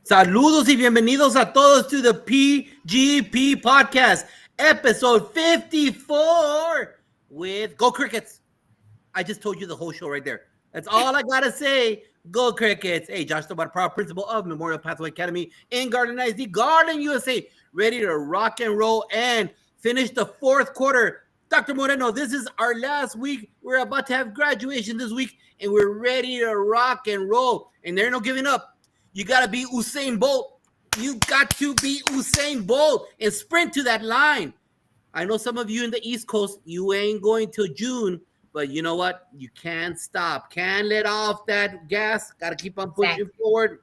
Saludos y bienvenidos a todos to the PGP podcast, episode 54 with Go Crickets. I just told you the whole show right there. That's all I gotta say. Go Crickets. Hey, Josh Tobar, proud principal of Memorial Pathway Academy in Garden ISD, Garden, USA, ready to rock and roll and finish the fourth quarter. Dr. Moreno, this is our last week. We're about to have graduation this week, and we're ready to rock and roll. And there's no giving up. You got to be Usain Bolt. You got to be Usain Bolt and sprint to that line. I know some of you in the East Coast, you ain't going till June, but you know what? You can't stop. Can't let off that gas. Got to keep on pushing forward.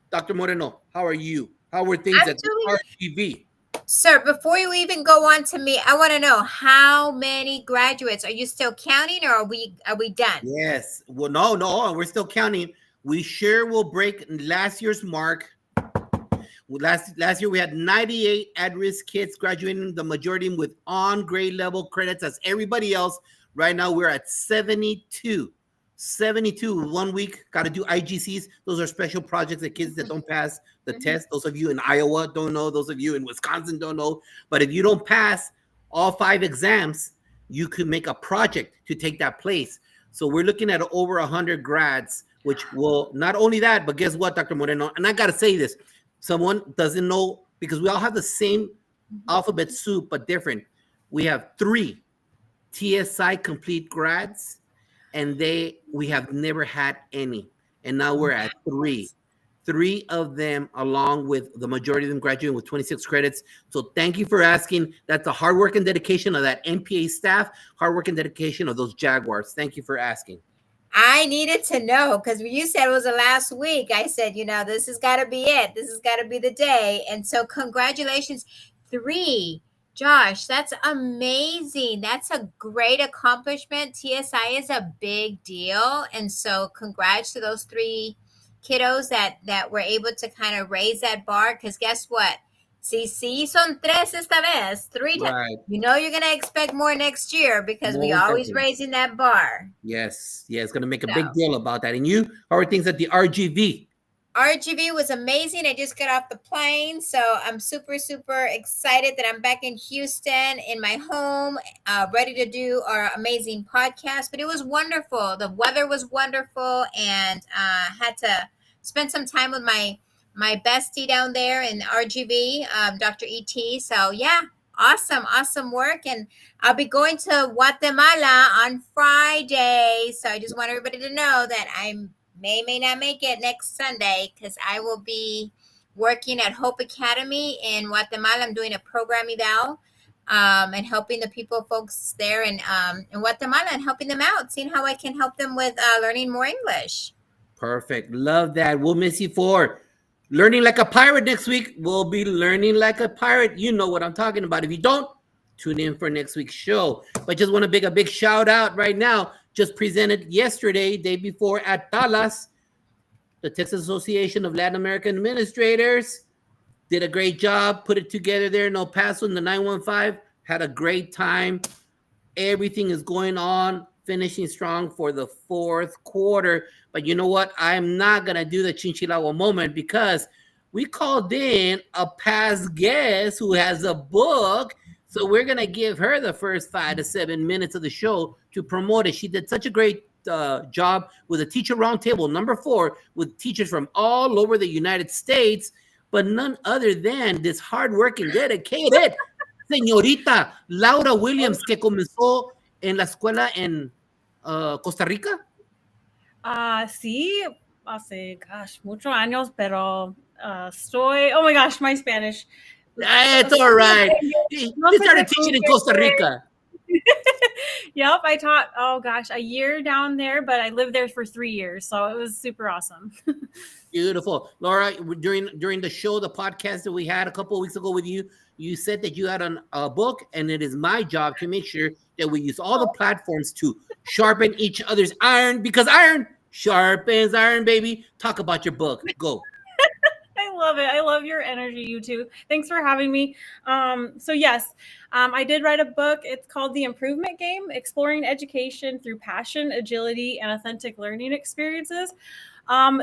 Dr. Moreno, how are you? How are things at the RGV? Sir, before you even go on to me, I want to know how many graduates. Are you still counting, or are we done? Yes. Well, no, we're still counting. We sure will break last year's mark. Last year we had 98 at-risk kids graduating, the majority with on-grade level credits as everybody else. Right now we're at 72. 72 1 week. Got to do IGCs. Those are special projects that kids that don't pass the test. Those of you in Iowa don't know. Those of you in Wisconsin don't know. But if you don't pass all 5 exams, you could make a project to take that place. So we're looking at over 100 grads, which will not only that, but guess what, Dr. Moreno? And I got to say this. Someone doesn't know, because we all have the same alphabet soup, but different. We have 3 TSI complete grads, and we have never had any. And now we're at 3. 3 of them, along with the majority of them graduating with 26 credits. So thank you for asking. That's the hard work and dedication of that MPA staff, hard work and dedication of those Jaguars. Thank you for asking. I needed to know, because when you said it was the last week, I said, this has got to be it. This has got to be the day. And so congratulations. 3. Josh, that's amazing. That's a great accomplishment. TSI is a big deal. And so congrats to those 3 kiddos that were able to kind of raise that bar, because guess what? Sí, son 3 esta vez. 3 times. Right. You're going to expect more next year, because we always raising that bar. Yes. It's going to make a big deal about that. And you, how are things at the RGV? RGV was amazing. I just got off the plane, so I'm super, super excited that I'm back in Houston in my home, ready to do our amazing podcast. But it was wonderful. The weather was wonderful, and had to spend some time with my bestie down there in RGV, Dr. E.T. So, yeah, awesome work. And I'll be going to Guatemala on Friday. So I just want everybody to know that I'm may not make it next Sunday, because I will be working at Hope Academy in Guatemala. I'm doing a program eval and helping the folks there in Guatemala, and helping them out, seeing how I can help them with learning more English. Perfect. Love that. We'll miss you for learning like a pirate next week. We'll be learning like a pirate. You know what I'm talking about. If you don't, tune in for next week's show. But just want to make a big shout out right now. Just presented yesterday, day before, at Talas. The Texas Association of Latin American Administrators did a great job, put it together there in El Paso in the 915. Had a great time. Everything is going on, finishing strong for the fourth quarter. But you know what? I'm not going to do the Chinchilagua moment, because we called in a past guest who has a book. So we're going to give her the first 5 to 7 minutes of the show to promote it. She did such a great job with a teacher roundtable, number 4, with teachers from all over the United States, but none other than this hardworking, dedicated señorita Laura Williams, que comenzó en la escuela en Costa Rica. Sí, hace, muchos años, pero oh my gosh, my Spanish. It's all right. She started teaching in Costa Rica. Yep, I taught, a year down there, but I lived there for 3 years, so it was super awesome. Beautiful. Laura, during the show, the podcast that we had a couple of weeks ago with you, you said that you had a book, and it is my job to make sure that we use all the platforms to sharpen each other's iron, because iron sharpens iron, baby. Talk about your book. Go. I love it. I love your energy, you two. Thanks for having me. So yes, I did write a book. It's called The Improvement Game, Exploring Education Through Passion, Agility, and Authentic Learning Experiences.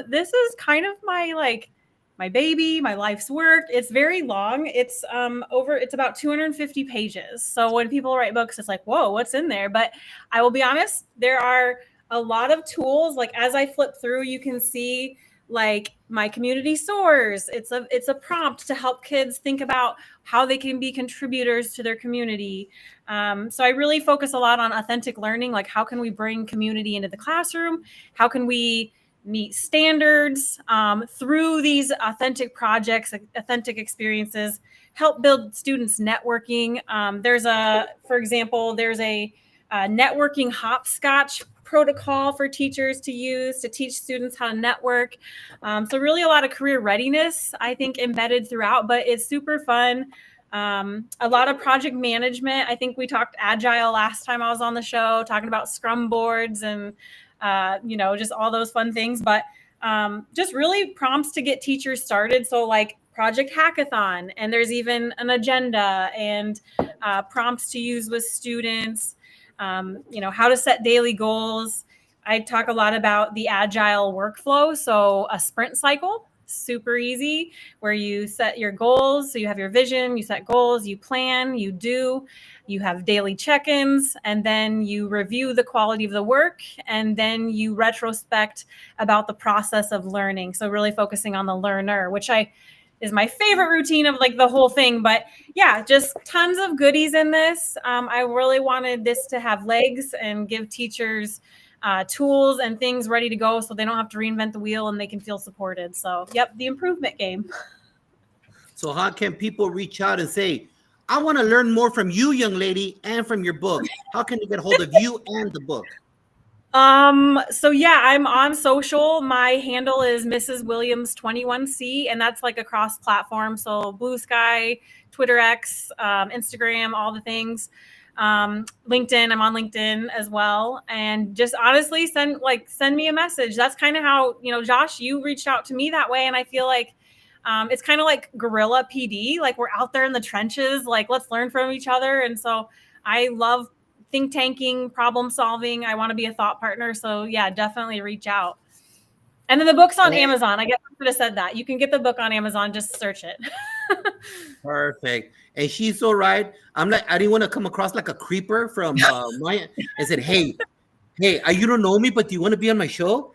This is kind of my my baby, my life's work. It's very long. It's it's about 250 pages. So when people write books, it's like, whoa, what's in there? But I will be honest, there are a lot of tools. Like as I flip through, you can see like my community soars. It's a prompt to help kids think about how they can be contributors to their community. So I really focus a lot on authentic learning. Like how can we bring community into the classroom? How can we meet standards through these authentic projects, authentic experiences, help build students networking. For example, there's a networking hopscotch protocol for teachers to use to teach students how to network. So really a lot of career readiness, I think, embedded throughout, but it's super fun. A lot of project management. I think we talked agile last time I was on the show, talking about scrum boards and just all those fun things, but just really prompts to get teachers started. So like project hackathon, and there's even an agenda and prompts to use with students, how to set daily goals. I talk a lot about the agile workflow. So a sprint cycle, super easy, where you set your goals. So you have your vision, you set goals, you plan, you have daily check-ins, and then you review the quality of the work, and then you retrospect about the process of learning. So really focusing on the learner, which is my favorite routine of like the whole thing. But yeah, just tons of goodies in this. I really wanted this to have legs and give teachers tools and things ready to go so they don't have to reinvent the wheel and they can feel supported. So, yep, the improvement game. So how can people reach out and say, I want to learn more from you, young lady, and from your book? How can they get a hold of you and the book? So yeah, I'm on social. My handle is Mrs. Williams 21C, and that's like across platform. So Blue Sky, Twitter X, Instagram, all the things. LinkedIn, I'm on LinkedIn as well. And just honestly send me a message. That's kind of how, Josh, you reached out to me that way. And I feel like, it's kind of like guerrilla PD. Like we're out there in the trenches, like let's learn from each other. And so I love think tanking, problem solving. I want to be a thought partner. So yeah, definitely reach out. And then the book's on Amazon. I guess I should have said that. You can get the book on Amazon. Just search it. Perfect. And she's so right. I'm like, I didn't want to come across like a creeper from Maya. I said, hey, you don't know me, but do you want to be on my show?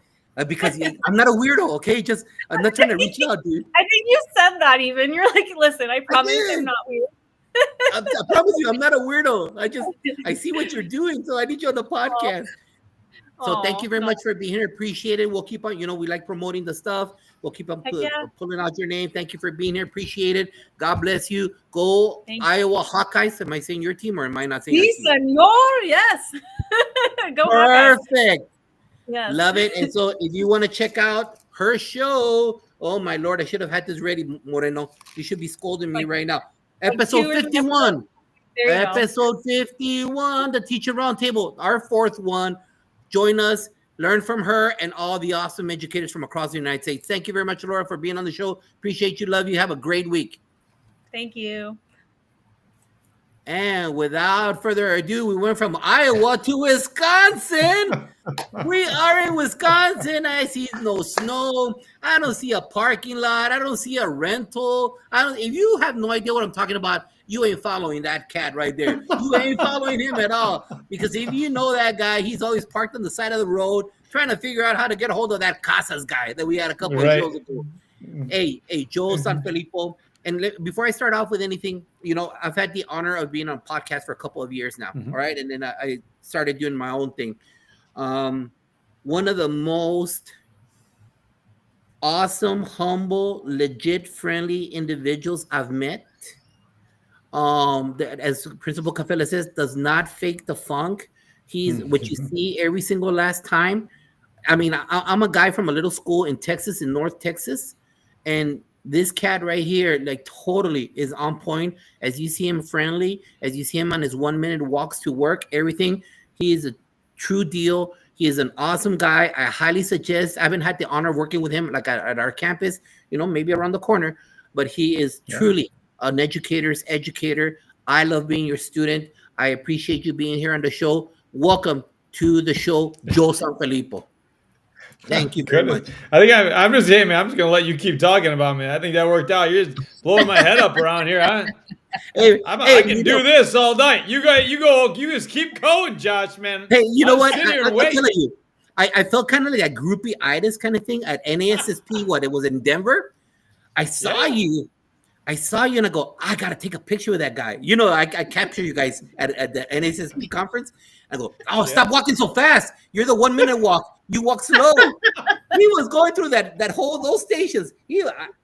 Because I'm not a weirdo, okay? Just I'm not trying to reach out, dude. I think you said that even. You're like, listen, I promise I'm not weird. I promise you, I'm not a weirdo. I see what you're doing, so I need you on the podcast. So thank you very much for being here. Appreciate it. We'll keep on, we like promoting the stuff. We'll keep on pulling out your name. Thank you for being here. Appreciate it. God bless you. Go Iowa Hawkeyes. Am I saying your team or am I not saying your team? Senor, yes. Go Perfect. Hawkeyes. Yes. Love it. And so if you want to check out her show, oh my Lord, I should have had this ready, Moreno. You should be scolding me right now. Episode 51. Episode 51, the Teacher Roundtable, our fourth one. Join us, learn from her and all the awesome educators from across the United States. Thank you very much, Laura, for being on the show. Appreciate you. Love you. Have a great week. Thank you. And without further ado, we went from Iowa to Wisconsin. We are in Wisconsin. I see no snow. I don't see a parking lot. I don't see a rental. If you have no idea what I'm talking about, you ain't following that cat right there. You ain't following him at all. Because if you know that guy, he's always parked on the side of the road trying to figure out how to get a hold of that Casas guy that we had a couple of shows ago. Hey, Joe Sanfelippo. And before I start off with anything, I've had the honor of being on a podcast for a couple of years now. All right. And then I started doing my own thing. One of the most awesome, humble, legit, friendly individuals I've met. As Principal Cafela says, does not fake the funk. He's what you see every single last time. I mean, I'm a guy from a little school in Texas, in North Texas. And this cat right here, like totally is on point. As you see him friendly, as you see him on his 1 minute walks to work, everything. He is a true deal. He is an awesome guy. I highly suggest. I haven't had the honor of working with him like at our campus, maybe around the corner, but he is truly an educator's educator. I love being your student. I appreciate you being here on the show. Welcome to the show, Joe Sanfelippo. Thank you very Goodness. much. I think I'm just saying, man, I'm just going to let you keep talking about me. I think that worked out. You're just blowing my head up around here. Hey, I can do this all night. You just keep going, Josh, man. hey, you know I'll what? sit here I'm and wait. telling you, I felt kind of like a groupie-itis kind of thing at NASSP. What it was in Denver. I saw you. I saw you and I go, I gotta take a picture with that guy. You know, I capture you guys at the NASSP conference. I go, oh, stop walking so fast. You're the 1 minute walk. You walk slow. He was going through that whole those stations.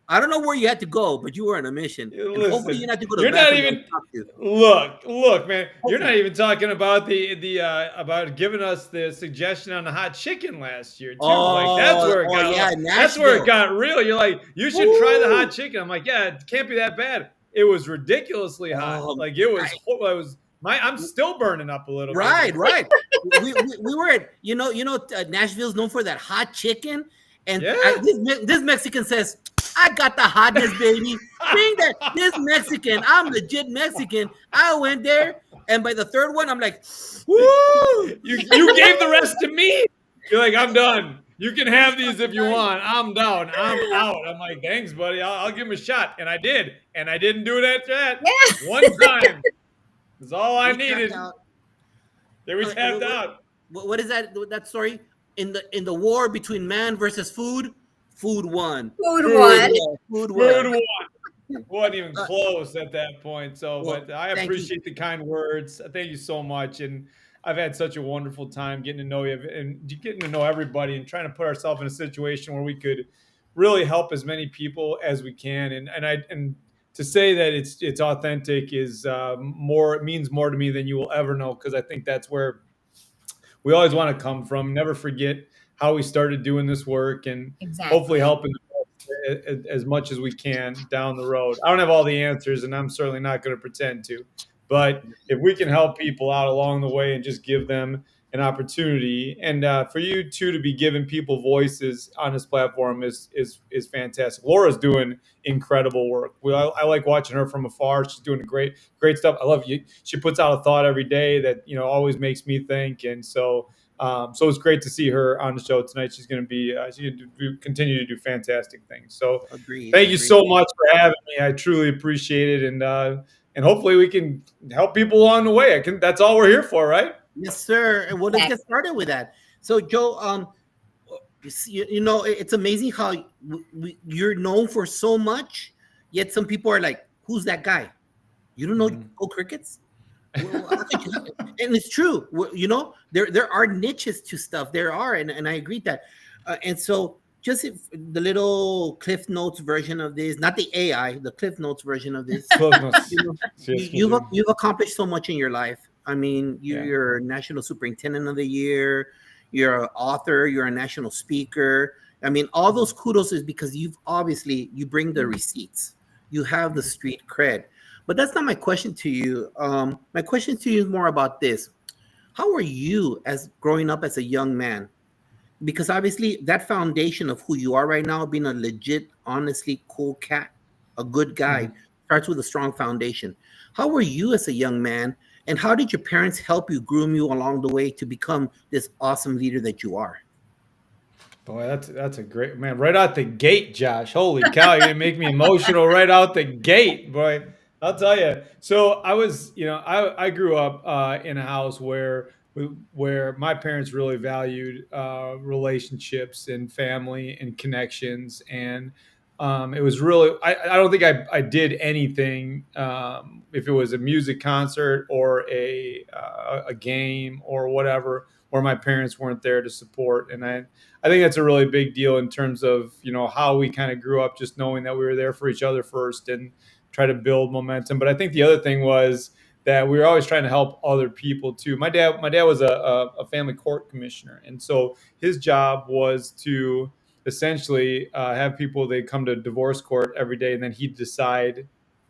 I don't know where you had to go, but you were on a mission. And hopefully you Listen, didn't have to go to the you're not bathroom. even look, man. You're not Hopefully. even talking about the about giving us the suggestion on the hot chicken last year too. Like Yeah, that's where Nashville. it got real. You're like, you should try the hot chicken. I'm like, yeah, it can't be that bad. It was ridiculously hot. Like it was. I'm still burning up a little bit. Right. We were at Nashville's known for that hot chicken, and this Mexican says, "I got the hotness, baby. Bring that. This Mexican, I'm legit Mexican." I went there, and by the third one, I'm like, "Woo!" You gave the rest to me. You're like, I'm done. You can have these if you want. I'm down. I'm out. I'm like, thanks, buddy. I'll give him a shot, and I did, and I didn't do it after that. Yeah. One time. That's all I needed. They were tapped out. What is that story? In the war between man versus food, food won. Food won. Food won. Wasn't even close at that point. So, Well, but I appreciate the kind words. Thank you so much. And I've had such a wonderful time getting to know you and getting to know everybody and trying to put ourselves in a situation where we could really help as many people as we can. And to say that it's authentic is it means more to me than you will ever know, because I think that's where we always want to come from. Never forget how we started doing this work, and hopefully helping as much as we can down the road. I don't have all the answers, and I'm certainly not going to pretend to. But if we can help people out along the way and just give them an opportunity, and for you too to be giving people voices on this platform is fantastic. Laura's doing incredible work. I like watching her from afar. She's doing great stuff. I love you. She puts out a thought every day that always makes me think, and so it's great to see her on the show tonight. She's going to continue to do fantastic things. So thank you so much for having me. I truly appreciate it, and hopefully we can help people along the way. That's all we're here for, right? Yes, sir. And let's get started with that. So, Joe, it's amazing how you're known for so much, yet some people are like, "Who's that guy?" You don't know Go Crickets? Well, and it's true. There are niches to stuff. There are, and I agree that. And so, just the little Cliff Notes version of this, not the AI, the Cliff Notes version of this. You've accomplished so much in your life. I mean, you're National Superintendent of the Year. You're an author. You're a national speaker. I mean, all those kudos is because you bring the receipts. You have the street cred. But that's not my question to you. My question to you is more about this. How are you as growing up as a young man? Because obviously that foundation of who you are right now, being a legit, honestly cool cat, a good guy, starts with a strong foundation. How were you as a young man? And how did your parents help you, groom you along the way to become this awesome leader that you are? Boy, that's a great man. Right out the gate, Josh. Holy cow, you're gonna make me emotional right out the gate, boy. I'll tell you. So I was, I grew up in a house where my parents really valued relationships and family and connections, and it was really. I don't think I did anything if it was a music concert or a game or whatever where my parents weren't there to support. And I think that's a really big deal in terms of how we kind of grew up, just knowing that we were there for each other first and try to build momentum. But I think the other thing was that we were always trying to help other people too. My dad was a family court commissioner, and so his job was to essentially have people, they come to divorce court every day, and then he'd decide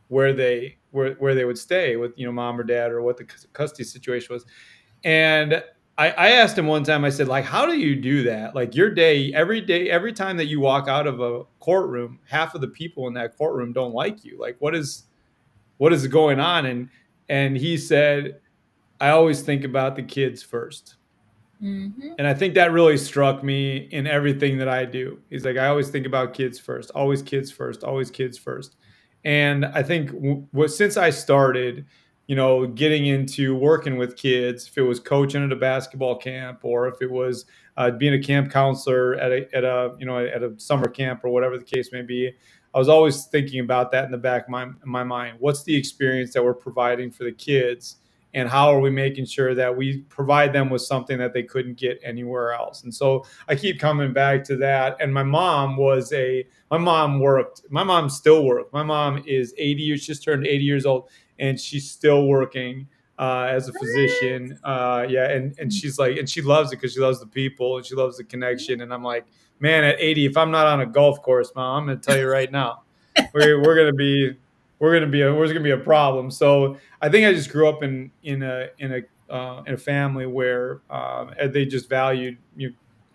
where they would stay with mom or dad, or what the custody situation was. And I asked him one time, I said, like, how do you do that? Like, your day, every time that you walk out of a courtroom, half of the people in that courtroom don't like you. Like, what is going on? And he said, I always think about the kids first. Mm-hmm. And I think that really struck me in everything that I do. He's like, I always think about kids first, always kids first, always kids first. And I think since I started, getting into working with kids, if it was coaching at a basketball camp or if it was being a camp counselor at a summer camp or whatever the case may be, I was always thinking about that in the back of my mind. What's the experience that we're providing for the kids? And how are we making sure that we provide them with something that they couldn't get anywhere else? And so I keep coming back to that. And my mom worked. My mom still worked. My mom is 80 years, just turned 80 years old, and she's still working as a physician. Yeah. And she's like, and she loves it because she loves the people and she loves the connection. And I'm like, man, at 80, if I'm not on a golf course, Mom, I'm going to tell you right now, we're going to be, there's going to be a problem. So I think I just grew up in a family where they just valued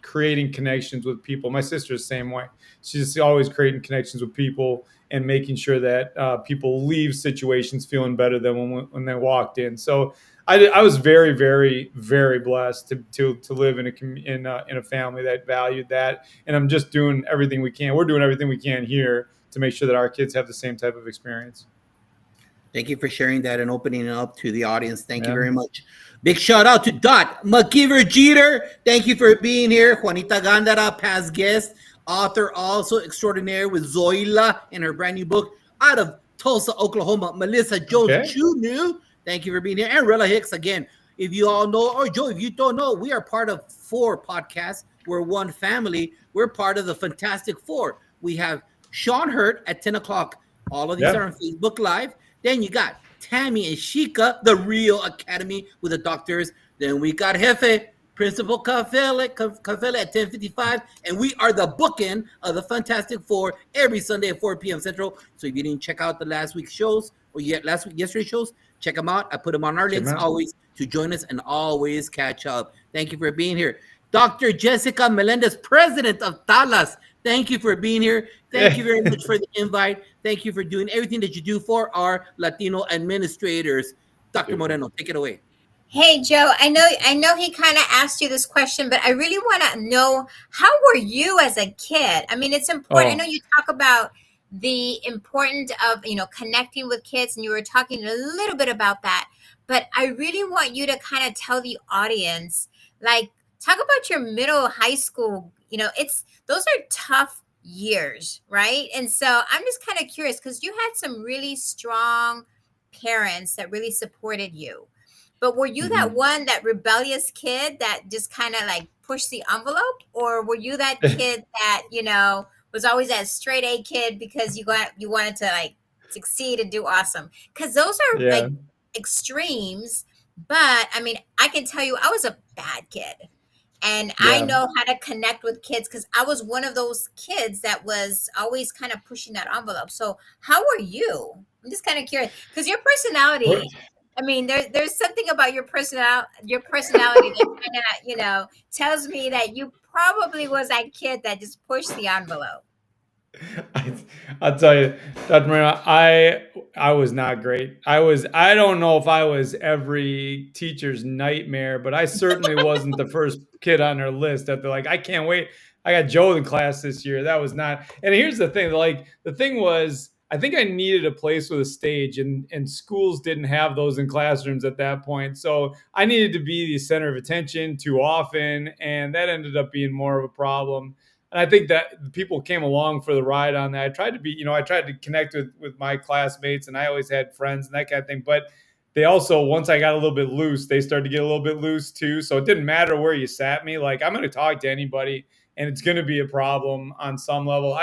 creating connections with people. My sister's the same way. She's always creating connections with people and making sure that people leave situations feeling better than when they walked in. So I was very, very, very blessed to live in a family that valued that. And I'm just doing everything we can. We're doing everything we can here to make sure that our kids have the same type of experience. Thank you for sharing that and opening it up to the audience. Thank you Yeah. very much. Big shout out to Dot McKeever Jeter. Thank you for being here. Juanita Gandara, past guest, author also extraordinaire with Zoila in her brand new book out of Tulsa, Oklahoma. Melissa Jones Okay. Jr. Thank you for being here. And Rilla Hicks again. If you all know, or Joe, if you don't know, we are part of 4 podcasts. We're one family. We're part of the Fantastic Four. We have Sean Hurt at 10 o'clock. All of these Yeah. are on Facebook Live. Then you got Tammy and Shika, the real academy with the doctors. Then we got Jefe, Principal Cafele at 10:55. And we are the bookend of the Fantastic Four every Sunday at 4 p.m. Central. So if you didn't check out the last week's shows or yesterday's shows, check them out. I put them on our links always to join us and always catch up. Thank you for being here. Dr. Jessica Melendez, president of Talas. Thank you for being here. Thank you very much for the invite. Thank you for doing everything that you do for our Latino administrators. Dr. Moreno, take it away. Hey Joe, I know he kind of asked you this question, but I really want to know, how were you as a kid? I mean, it's important. I know you talk about the importance of, connecting with kids, and you were talking a little bit about that, but I really want you to kind of tell the audience, like, talk about your middle high school. Those are tough years, right? And so I'm just kind of curious because you had some really strong parents that really supported you. But were you that rebellious kid that just kind of like pushed the envelope, or were you that kid that was always that straight A kid because you wanted to like succeed and do awesome? Because those are like extremes. But I mean, I can tell you, I was a bad kid. And I know how to connect with kids because I was one of those kids that was always kind of pushing that envelope. So how were you? I'm just kind of curious because your personality, I mean, there's something about your personality that kind of, tells me that you probably was that kid that just pushed the envelope. I'll tell you, Dr. Moreno, I was not great. I don't know if I was every teacher's nightmare, but I certainly wasn't the first kid on their list that they're like, I can't wait. I got Joe in class this year. That was not. And here's the thing, like the thing was, I think I needed a place with a stage, and schools didn't have those in classrooms at that point. So I needed to be the center of attention too often, and that ended up being more of a problem. And I think that people came along for the ride on that. I tried to connect with my classmates, and I always had friends and that kind of thing. But they also, once I got a little bit loose, they started to get a little bit loose too. So it didn't matter where you sat me. Like, I'm going to talk to anybody, and it's going to be a problem on some level.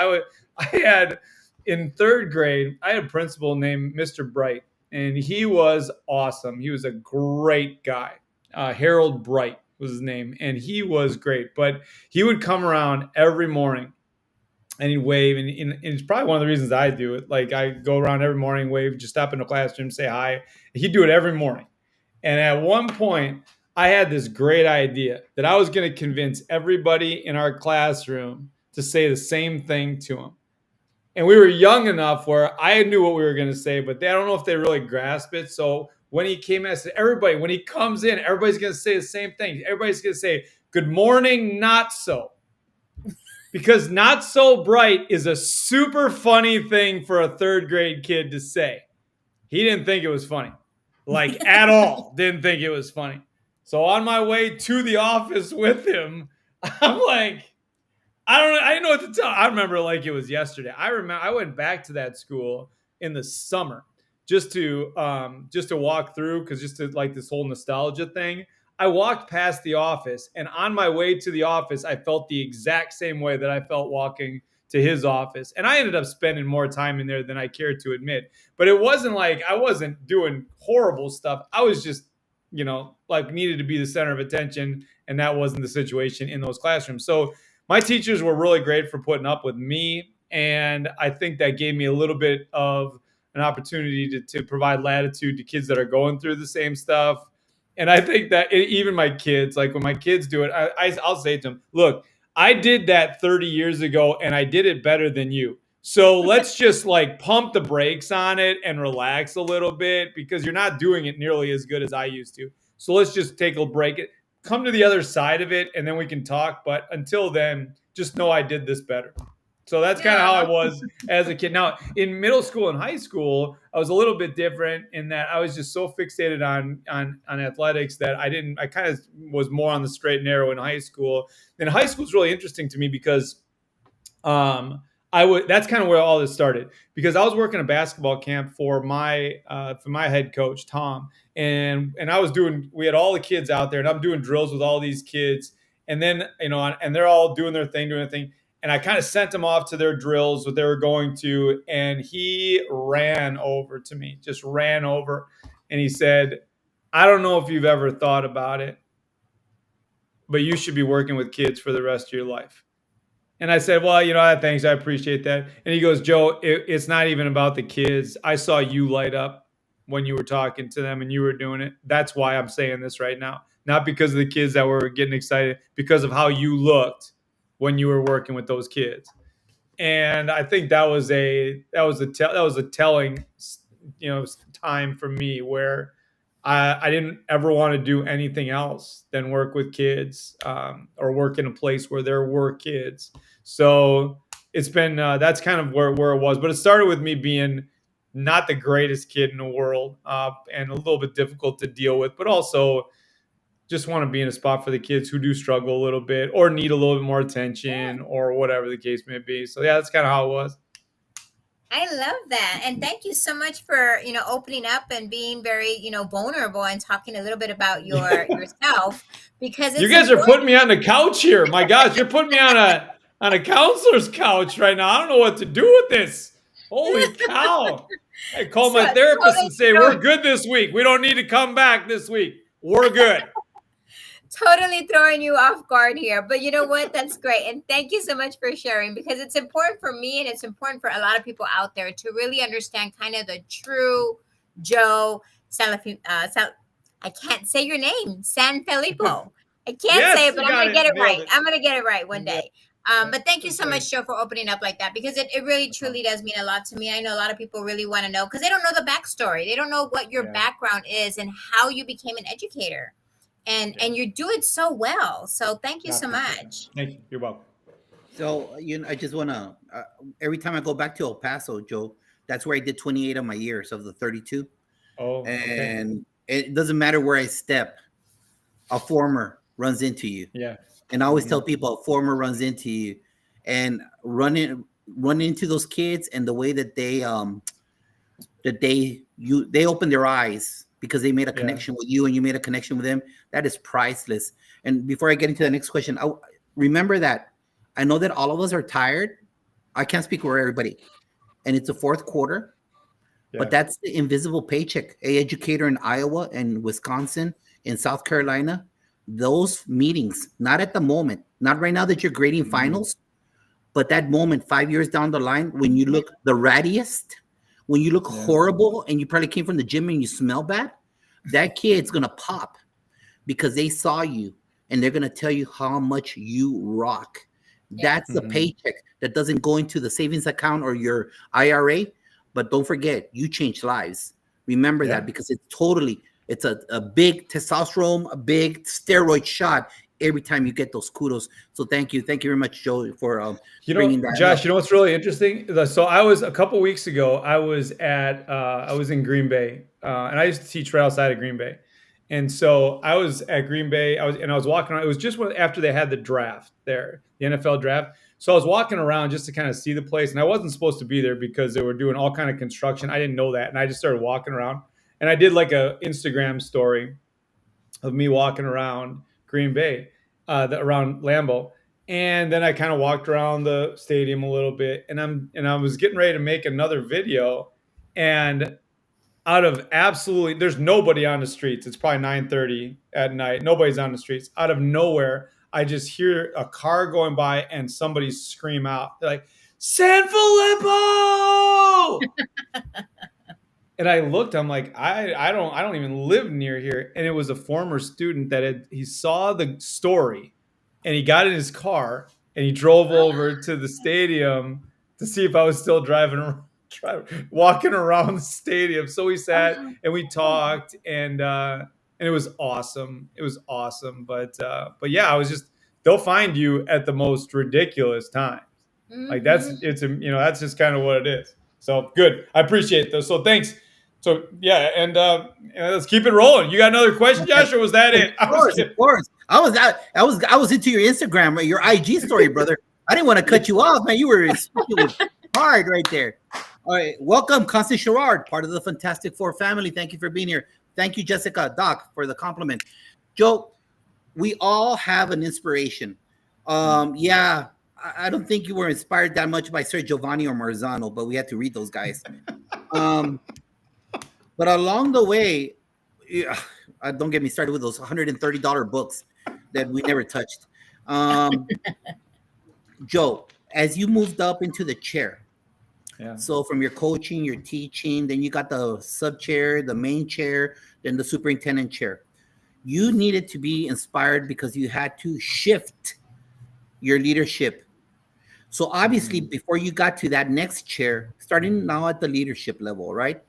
In 3rd grade, I had a principal named Mr. Bright, and he was awesome. He was a great guy. Harold Bright was his name, and he was great. But he would come around every morning, and he'd wave, and it's probably one of the reasons I do it. Like, I go around every morning, wave, just stop in the classroom, say hi. He'd do it every morning. And at one point, I had this great idea that I was going to convince everybody in our classroom to say the same thing to him. And we were young enough where I knew what we were going to say, but I don't know if they really grasped it. So when he came in, I said, everybody, when he comes in, everybody's going to say the same thing. Everybody's going to say, good morning, not so. Because not so bright is a super funny thing for a third grade kid to say. He didn't think it was funny, like at all. Didn't think it was funny. So on my way to the office with him, I'm like, I didn't know what to tell. I remember like it was yesterday. I went back to that school in the summer just to walk through, because just to like this whole nostalgia thing. I walked past the office, and on my way to the office, I felt the exact same way that I felt walking to his office. And I ended up spending more time in there than I cared to admit. But it wasn't like I wasn't doing horrible stuff. I was just, like needed to be the center of attention. And that wasn't the situation in those classrooms. So my teachers were really great for putting up with me. And I think that gave me a little bit of an opportunity to provide latitude to kids that are going through the same stuff. And I think that even my kids, like when my kids do it, I'll say to them, look, I did that 30 years ago and I did it better than you. So let's just like pump the brakes on it and relax a little bit, because you're not doing it nearly as good as I used to. So let's just take a break, come to the other side of it, and then we can talk. But until then, just know I did this better. So that's kind of how I was as a kid. Now, in middle school and high school, I was a little bit different in that I was just so fixated on athletics that I kind of was more on the straight and narrow in high school. And high school is really interesting to me because that's kind of where all this started, because I was working a basketball camp for my head coach, Tom. And we had all the kids out there, and I'm doing drills with all these kids. And then, and they're all doing their thing. And I kind of sent them off to their drills, what they were going to. And he ran over to me, just ran over. And he said, I don't know if you've ever thought about it, but you should be working with kids for the rest of your life. And I said, well, thanks. I appreciate that. And he goes, Joe, it's not even about the kids. I saw you light up when you were talking to them and you were doing it. That's why I'm saying this right now. Not because of the kids that were getting excited, because of how you looked when you were working with those kids. And I think that was a telling, time for me where I didn't ever want to do anything else than work with kids, or work in a place where there were kids. So it's been, that's kind of where it was, but it started with me being not the greatest kid in the world, and a little bit difficult to deal with, but also just want to be in a spot for the kids who do struggle a little bit or need a little bit more attention or whatever the case may be. So yeah, that's kind of how it was. I love that. And thank you so much for, opening up and being very, vulnerable and talking a little bit about yourself, because it's you guys are putting me on the couch here. My gosh, you're putting me on a counselor's couch right now. I don't know what to do with this. Holy cow. I call my therapist and say, we're good this week. We don't need to come back this week. We're good. Totally throwing you off guard here, but you know what? That's great. And thank you so much for sharing, because it's important for me and it's important for a lot of people out there to really understand kind of the true Joe Sanfelippo. I can't say your name, Sanfelippo. I can't say it, but I'm going to get it right. I'm going to get it right one day. But thank you so much, Joe, for opening up like that, because it really, truly does mean a lot to me. I know a lot of people really want to know, because they don't know the backstory. They don't know what your background is and how you became an educator. And you do it so well. So thank you so much. Thank you. You're welcome. So, I just want to, every time I go back to El Paso, Joe, that's where I did 28 of my years of the 32. Oh, and it doesn't matter where I step, a former runs into you. Yeah. And I always tell people, a former runs into you, and run into those kids, and the way that they open their eyes because they made a connection with you and you made a connection with them, that is priceless. And before I get into the next question, remember that I know that all of us are tired. I can't speak for everybody. And it's the fourth quarter, but that's the invisible paycheck. An educator in Iowa and Wisconsin, in South Carolina, those meetings, not at the moment, not right now that you're grading finals, but that moment 5 years down the line when you look the rattiest, when you look horrible and you probably came from the gym and you smell bad, that kid's going to pop because they saw you and they're going to tell you how much you rock. That's the paycheck that doesn't go into the savings account or your IRA. But don't forget, you change lives. Remember Yeah. that, because it's a big testosterone, a big steroid shot every time you get those kudos. So thank you very much, Joe, for bringing that Josh, up. you know what's really interesting? So I was a couple weeks ago. I was in Green Bay, and I used to teach right outside of Green Bay, and so I was at Green Bay. I was walking around. It was just after they had the draft there, the NFL draft. So I was walking around just to kind of see the place, and I wasn't supposed to be there because they were doing all kind of construction. I didn't know that, and I just started walking around, and I did like a Instagram story of me walking around Green Bay, around Lambeau. And then I kind of walked around the stadium a little bit, and I was getting ready to make another video, and out of absolutely, there's nobody on the streets. It's probably 9:30 at night. Nobody's on the streets. Out of nowhere, I just hear a car going by and somebody scream out. They're like, Sanfelippo! And I looked, I'm like, I don't even live near here. And it was a former student that he saw the story and he got in his car and he drove over to the stadium to see if I was still walking around the stadium. So we sat and we talked, and it was awesome. It was awesome. But yeah, they'll find you at the most ridiculous times. Like that's just kind of what it is. So good. I appreciate this. So thanks. So yeah, and let's keep it rolling. You got another question, Josh, or was that it? Of course. I was into your Instagram, your IG story, brother. I didn't want to cut you off, man. You were speaking hard right there. All right, welcome, Constance Sherrard, part of the Fantastic Four family. Thank you for being here. Thank you, Jessica, Doc, for the compliment. Joe, we all have an inspiration. Yeah, I don't think you were inspired that much by Sir Giovanni or Marzano, but we had to read those guys. But along the way, don't get me started with those $130 books that we never touched. Joe, as you moved up into the chair, so from your coaching, your teaching, then you got the sub chair, the main chair, then the superintendent chair. You needed to be inspired because you had to shift your leadership. So obviously, before you got to that next chair, starting now at the leadership level, right?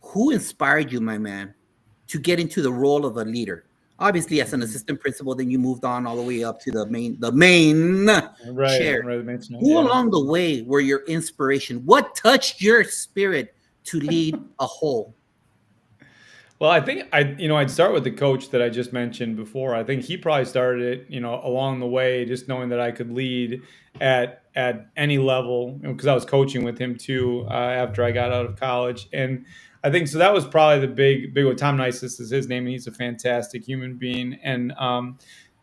Who inspired you, my man, to get into the role of a leader? Obviously, as an assistant principal, then you moved on all the way up to the main chair. Right, Who along the way were your inspiration? What touched your spirit to lead a whole? Well, I think I'd start with the coach that I just mentioned before. I think he probably started it, along the way, just knowing that I could lead at any level, because I was coaching with him too after I got out of college. And I think so that was probably the big one. Tom Nisus is his name, and he's a fantastic human being. And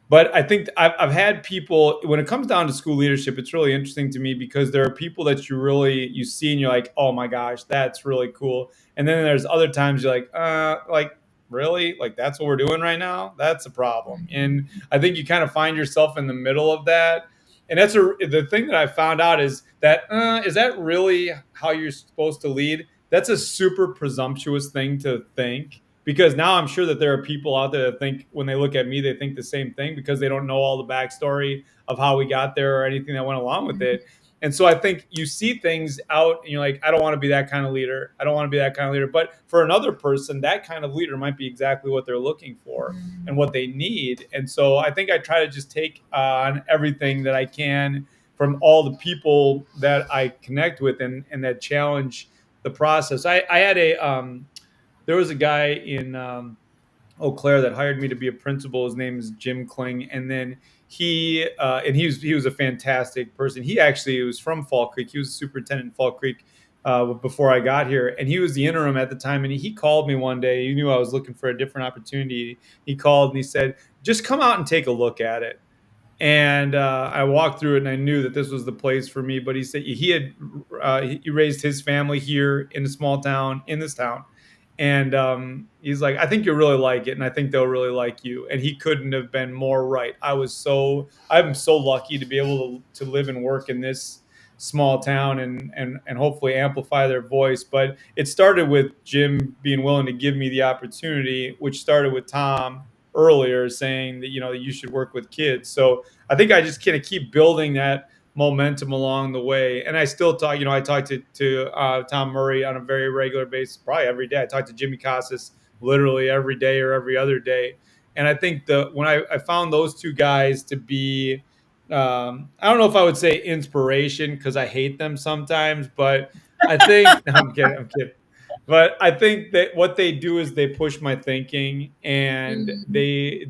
but I think I've had people, when it comes down to school leadership, it's really interesting to me because there are people that you see and you're like, oh my gosh, that's really cool. And then there's other times you're like really? Like that's what we're doing right now? That's a problem. And I think you kind of find yourself in the middle of that. And that's the thing that I found out is that is that really how you're supposed to lead? That's a super presumptuous thing to think, because now I'm sure that there are people out there that think when they look at me, they think the same thing because they don't know all the backstory of how we got there or anything that went along with it. And so I think you see things out and you're like, I don't want to be that kind of leader. I don't want to be that kind of leader. But for another person, that kind of leader might be exactly what they're looking for and what they need. And so I think I try to just take on everything that I can from all the people that I connect with and that challenge the process. I had there was a guy in Eau Claire that hired me to be a principal. His name is Jim Kling. And then he was a fantastic person. He was from Fall Creek. He was a superintendent in Fall Creek before I got here. And he was the interim at the time. And he called me one day. He knew I was looking for a different opportunity. He called and he said, just come out and take a look at it. And I walked through it and I knew that this was the place for me. But he said he raised his family here in a small town, in this town. And he's like, I think you'll really like it. And I think they'll really like you. And he couldn't have been more right. I'm so lucky to be able to live and work in this small town and hopefully amplify their voice. But it started with Jim being willing to give me the opportunity, which started with Tom earlier saying that, you should work with kids. So I think I just kind of keep building that momentum along the way. And I still talk, I talk to Tom Murray on a very regular basis, probably every day. I talk to Jimmy Casas literally every day or every other day. And I think when I found those two guys to be, I don't know if I would say inspiration because I hate them sometimes, but I think no, I'm kidding. But I think that what they do is they push my thinking, and Mhm.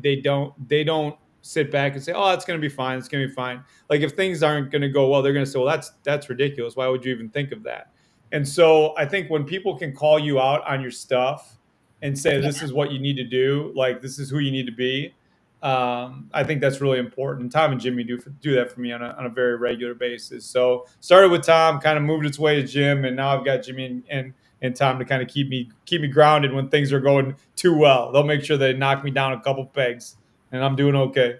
they don't sit back and say, "Oh, it's going to be fine. It's going to be fine." Like if things aren't going to go well, they're going to say, "Well, that's ridiculous. Why would you even think of that?" And so I think when people can call you out on your stuff and say, Yeah. "This is what you need to do. Like this is who you need to be," I think that's really important. And Tom and Jimmy do that for me on a very regular basis. So started with Tom, kind of moved its way to Jim, and now I've got Jimmy and Tom to kind of keep me grounded when things are going too well. They'll make sure they knock me down a couple pegs, and I'm doing okay.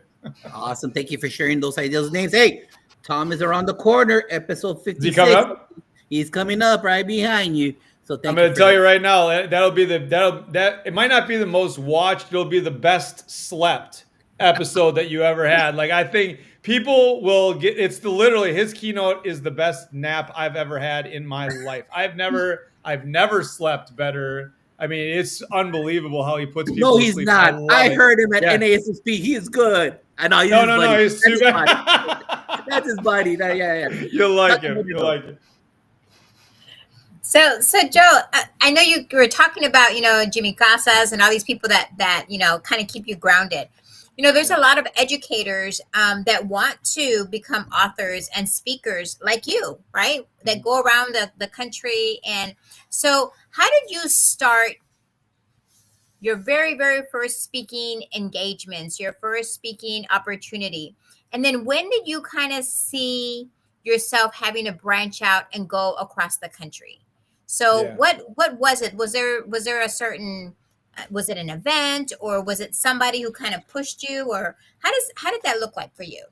Awesome. Thank you for sharing those ideas, names. Hey, Tom is around the corner, episode Is he coming 56. up? He's coming up right behind you. So I'm thank you going to for tell that. you right now that'll be that it might not be the most watched, it'll be the best slept episode that you ever had. Like I think people will get literally his keynote is the best nap I've ever had in my life. I've never slept better. I mean, it's unbelievable how he puts No, people to he's sleep. I not. love I it. he's at Yeah. NASSP. He is good. I know he's No, his no, buddy. no. He's That's his super. buddy. That's his buddy. Yeah. You'll like Talk him. about it, You'll though. like him. So Joe, I know you were talking about, Jimmy Casas and all these people that kind of keep you grounded. There's a lot of educators that want to become authors and speakers like you, right? That go around the country. And so how did you start your very, very first speaking engagements, your first speaking opportunity? And then when did you kind of see yourself having to branch out and go across the country? So Yeah. what was it? Was there a certain was it an event, or was it somebody who kind of pushed you, or how did that look like for you?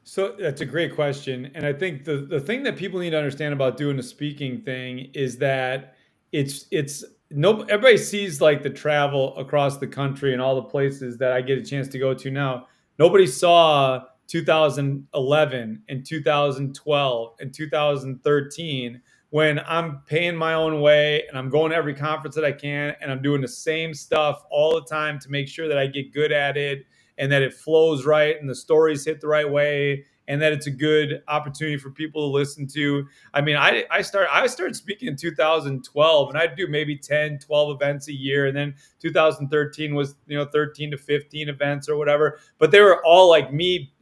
So that's a great question. And I think the thing that people need to understand about doing the speaking thing is that it's no everybody sees like the travel across the country and all the places that I get a chance to go to now. Nobody saw 2011 and 2012 and 2013 when I'm paying my own way and I'm going to every conference that I can and I'm doing the same stuff all the time to make sure that I get good at it and that it flows right and the stories hit the right way and that it's a good opportunity for people to listen to. I mean, I started speaking in 2012 and I'd do maybe 10, 12 events a year. And then 2013 was, 13 to 15 events or whatever. But they were all like me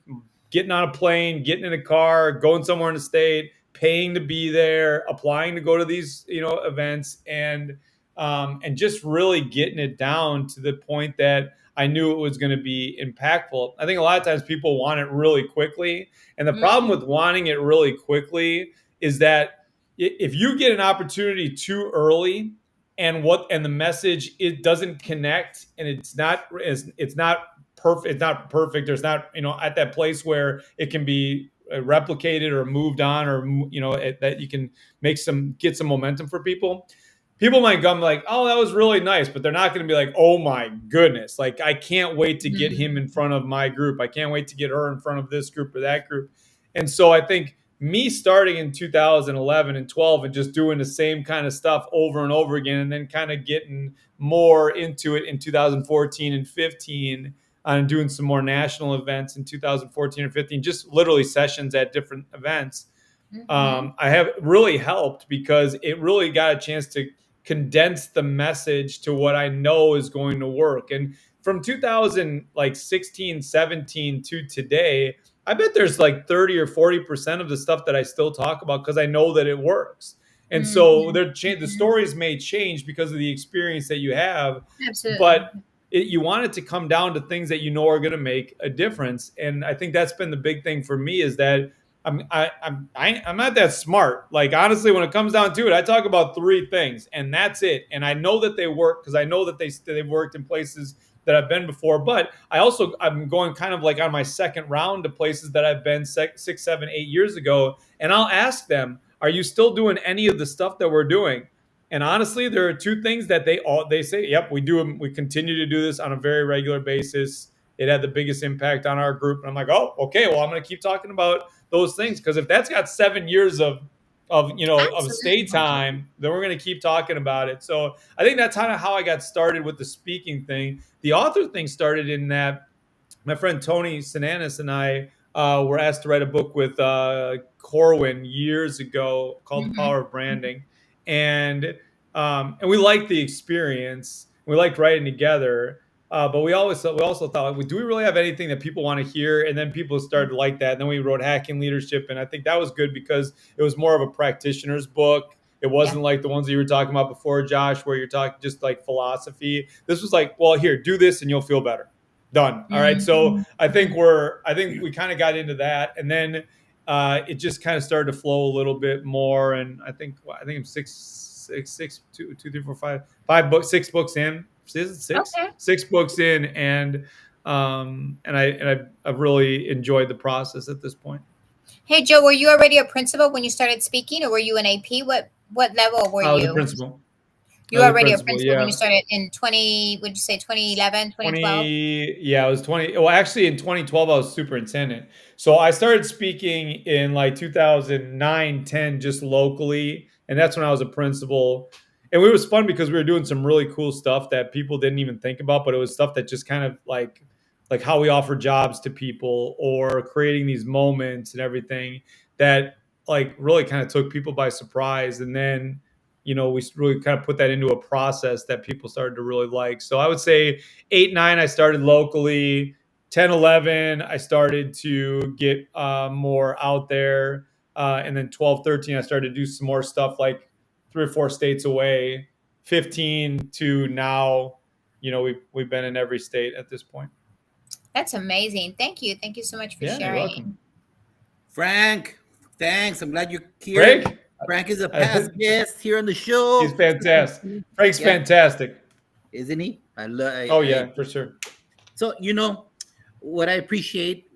getting on a plane, getting in a car, going somewhere in the state, paying to be there, applying to go to these, events and just really getting it down to the point that I knew it was going to be impactful. I think a lot of times people want it really quickly. And the problem Mm, with wanting it really quickly is that if you get an opportunity too early and the message it doesn't connect and it's not perfect, it's not perfect, there's not, at that place where it can be replicated or moved on or, that you can get some momentum for people might come like, oh, that was really nice, but they're not going to be like, oh my goodness, like I can't wait to get him in mm, front of my group. I can't wait to get her in front of this group or that group. And so I think me starting in 2011 and 12 and just doing the same kind of stuff over and over again, and then kind of getting more into it in 2014 and 15 and doing some more national events in 2014 or 15, just literally sessions at different events. mhm, I have really helped because it really got a chance to condense the message to what I know is going to work. And from 2016, 17 to today, I bet there's like 30 or 40% of the stuff that I still talk about because I know that it works. And so mhm, the mhm. stories may change because of the experience that you have, Absolutely. but you want it to come down to things that you know are going to make a difference. And I think that's been the big thing for me is that I'm not that smart. Like honestly, when it comes down to it, I talk about three things, and that's it. And I know that they work because I know that they've worked in places that I've been before. But I'm going kind of like on my second round to places that I've been 6, 7, 8 years ago, and I'll ask them, "Are you still doing any of the stuff that we're doing?" And honestly, there are two things that they say, "Yep, we do. We continue to do this on a very regular basis." It had the biggest impact on our group, and I'm like, "Oh, okay. Well, I'm going to keep talking about those things. Because if that's got 7 years of stay Absolutely. time, then we're going to keep talking about it. So I think that's kind of how I got started with the speaking thing. The author thing started in that my friend Tony Sinanis and I were asked to write a book with Corwin years ago called The Mhm. Power of Branding, and we liked the experience. We liked writing together, but we also thought, like, do we really have anything that people want to hear? And then people started to like that. And then we wrote Hacking Leadership, and I think that was good because it was more of a practitioner's book. It Yeah. wasn't like the ones that you were talking about before, Josh, where you're talking just like philosophy. This was like, well, here, do this and you'll feel better. Done. All right. So Mhm. I think we kind of got into that, and then it just kind of started to flow a little bit more. And I think I'm two, three, four, five books, 6 books in. Is it six? Okay. 6 books in, and I've really enjoyed the process at this point. Hey Joe, were you already a principal when you started speaking, or were you an AP? What level were I was a you? principal. You were already a principal when Yeah. you started in 20, would you say 2011, 2012? 20, it was 20. Well, actually, in 2012, I was superintendent. So I started speaking in like 2009, 10, just locally. And that's when I was a principal. And it was fun because we were doing some really cool stuff that people didn't even think about, but it was stuff that just kind of like how we offer jobs to people or creating these moments and everything that like really kind of took people by surprise. And then we really kind of put that into a process that people started to really like. So I would say 8, 9, I started locally. 10, 11, I started to get more out there. And then 12, 13, I started to do some more stuff like 3 or 4 states away. 15 to now, we've been in every state at this point. That's amazing. Thank you. Thank you so much for Yeah, you're sharing. welcome. Frank, thanks. I'm glad you're here. Frank? Frank is a past guest here on the show. He's fantastic. Frank's Yeah. fantastic. Isn't he? I love. Oh, yeah, for sure. So what I appreciate,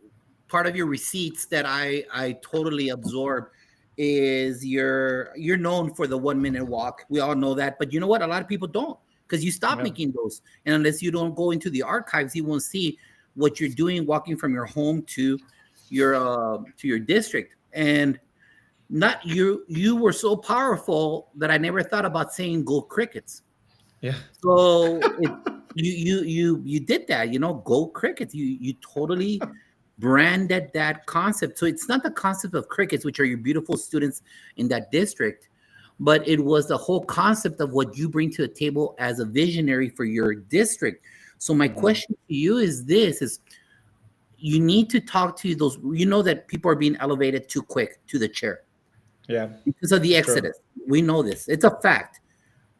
part of your receipts that I totally absorb is you're known for the 1 minute walk. We all know that, but you know what? A lot of people don't, because you stop Yeah. making those, and unless you don't go into the archives, you won't see what you're doing, walking from your home to your district. And not you were so powerful that I never thought about saying "Go Crickets." Yeah. So you did that, Go Crickets. You totally branded that concept. So it's not the concept of crickets, which are your beautiful students in that district, but it was the whole concept of what you bring to the table as a visionary for your district. So my question to you is this: is you need to talk to those. You know that people are being elevated too quick to the chair. Yeah. Because of the exodus. We know this. It's a fact.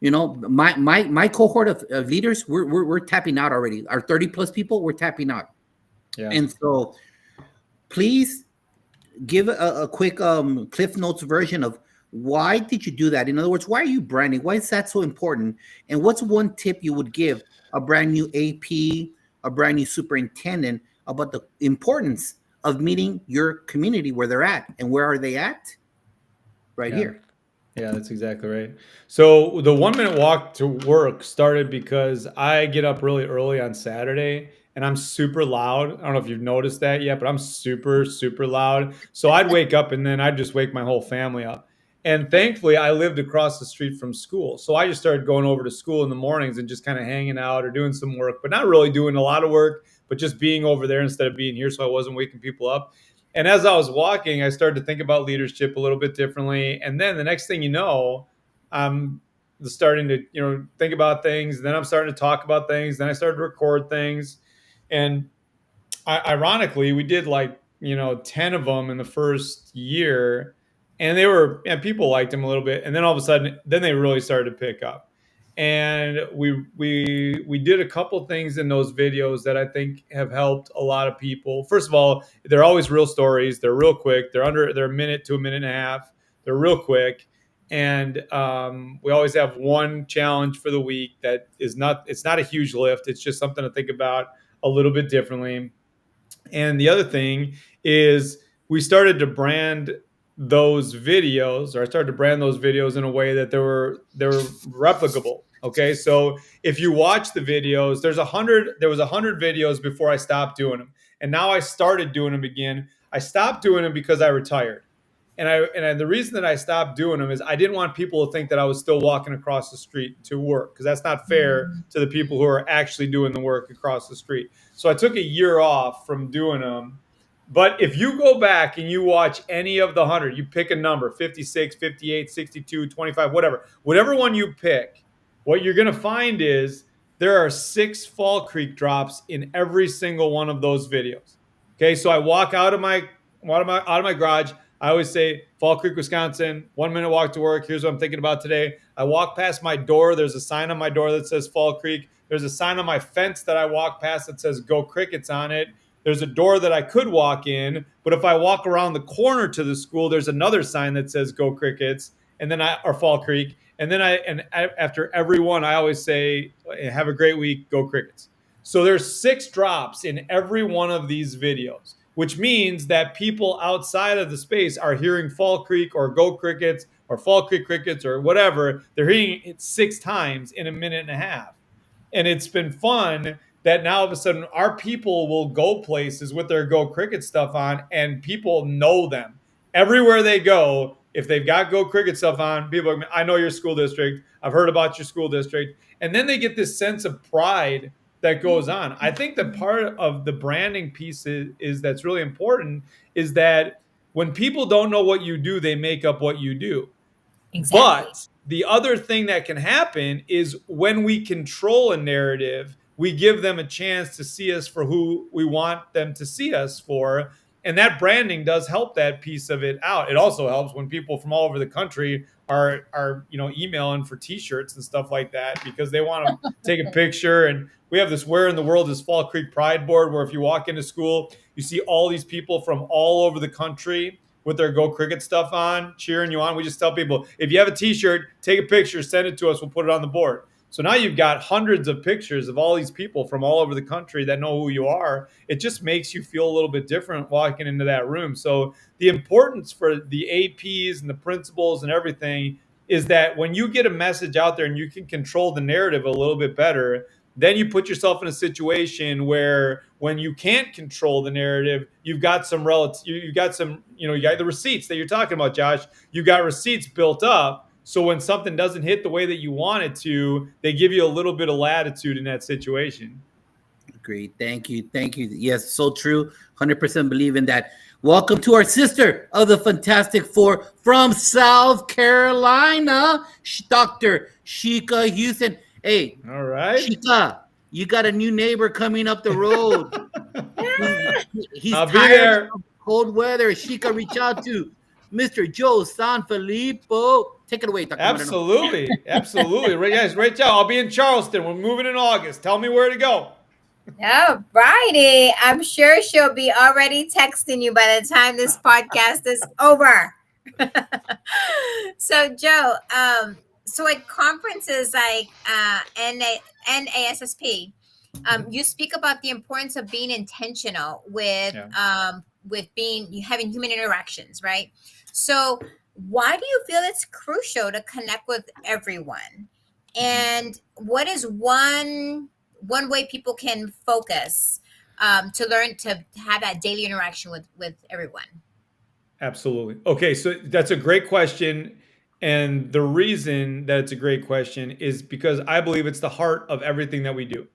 My cohort of leaders, we're tapping out already. Our 30 plus people, we're tapping out. Yeah. And so please give a quick Cliff Notes version of why did you do that? In other words, why are you branding? Why is that so important? And what's one tip you would give a brand new AP, a brand new superintendent about the importance of meeting your community where they're at? And where are they at? Right here. Yeah, that's exactly right. So the 1 minute walk to work started because I get up really early on Saturday and I'm super loud. I don't know if you've noticed that yet, but I'm super, super loud. So I'd wake up and then I'd just wake my whole family up. And thankfully, I lived across the street from school. So I just started going over to school in the mornings and just kind of hanging out or doing some work, but not really doing a lot of work, but just being over there instead of being here. So I wasn't waking people up. And as I was walking, I started to think about leadership a little bit differently. And then the next thing you know, I'm starting to, think about things. Then I'm starting to talk about things. Then I started to record things. And ironically, we did 10 of them in the first year. And people liked them a little bit. And then all of a sudden, then they really started to pick up. And we did a couple things in those videos that I think have helped a lot of people. First of all, they're always real stories. They're real quick. They're a minute to a minute and a half. They're real quick. And we always have one challenge for the week that it's not a huge lift. It's just something to think about a little bit differently. And the other thing is we started to brand those videos, or I started to brand those videos in a way that they were replicable. Okay. So if you watch the videos, there was 100 videos before I stopped doing them. And now I started doing them again. I stopped doing them because I retired. And the reason that I stopped doing them is I didn't want people to think that I was still walking across the street to work, because that's not fair to the people who are actually doing the work across the street. So I took a year off from doing them. But if you go back and you watch any of the 100, you pick a number, 56, 58, 62, 25, whatever one you pick, what you're going to find is there are 6 Fall Creek drops in every single one of those videos. Okay, so I walk out of my garage. I always say Fall Creek, Wisconsin, 1 minute walk to work. Here's what I'm thinking about today. I walk past my door. There's a sign on my door that says Fall Creek. There's a sign on my fence that I walk past that says Go Crickets on it. There's a door that I could walk in, but if I walk around the corner to the school, there's another sign that says Go Crickets, and then or Fall Creek. And then after every one, I always say, have a great week, Go Crickets. So there's 6 drops in every one of these videos, which means that people outside of the space are hearing Fall Creek or Go Crickets or Fall Creek Crickets or whatever. They're hearing it 6 times in a minute and a half. And it's been fun that now all of a sudden our people will go places with their Go Cricket stuff on, and people know them. Everywhere they go, if they've got Go Cricket stuff on, people are, I know your school district. I've heard about your school district. And then they get this sense of pride that goes on. I think the part of the branding piece is that's really important is that when people don't know what you do, they make up what you do. Exactly. But the other thing that can happen is when we control a narrative, we give them a chance to see us for who we want them to see us for. And that branding does help that piece of it out. It also helps when people from all over the country are emailing for T-shirts and stuff like that because they want to take a picture. And we have this Where in the World is Fall Creek Pride board where if you walk into school, you see all these people from all over the country with their Go Cricket stuff on, cheering you on. We just tell people, if you have a T-shirt, take a picture, send it to us. We'll put it on the board. So now you've got hundreds of pictures of all these people from all over the country that know who you are. It just makes you feel a little bit different walking into that room. So the importance for the APs and the principals and everything is that when you get a message out there and you can control the narrative a little bit better, then you put yourself in a situation where when you can't control the narrative, you've got some you got the receipts that you're talking about, Josh. You got receipts built up. So when something doesn't hit the way that you want it to, they give you a little bit of latitude in that situation. Great. Thank you. Yes, so true. 100% believe in that. Welcome to our sister of the Fantastic Four from South Carolina, Dr. Sheikah Houston. Hey, all right, Sheikah, you got a new neighbor coming up the road. He's I'll be tired there. of cold weather. Sheikah, reach out to Mr. Joe Sanfelippo. Take it away, Dr. Absolutely. Yes, right, Joe. I'll be in Charleston. We're moving in August. Tell me where to go. All righty. I'm sure she'll be already texting you by the time this podcast is over. So, Joe, so at conferences like NASSP, you speak about the importance of being intentional with having human interactions, right? So why do you feel it's crucial to connect with everyone? And what is one way people can focus to learn to have that daily interaction with everyone? Absolutely. Okay, so that's a great question. And the reason that it's a great question is because I believe it's the heart of everything that we do.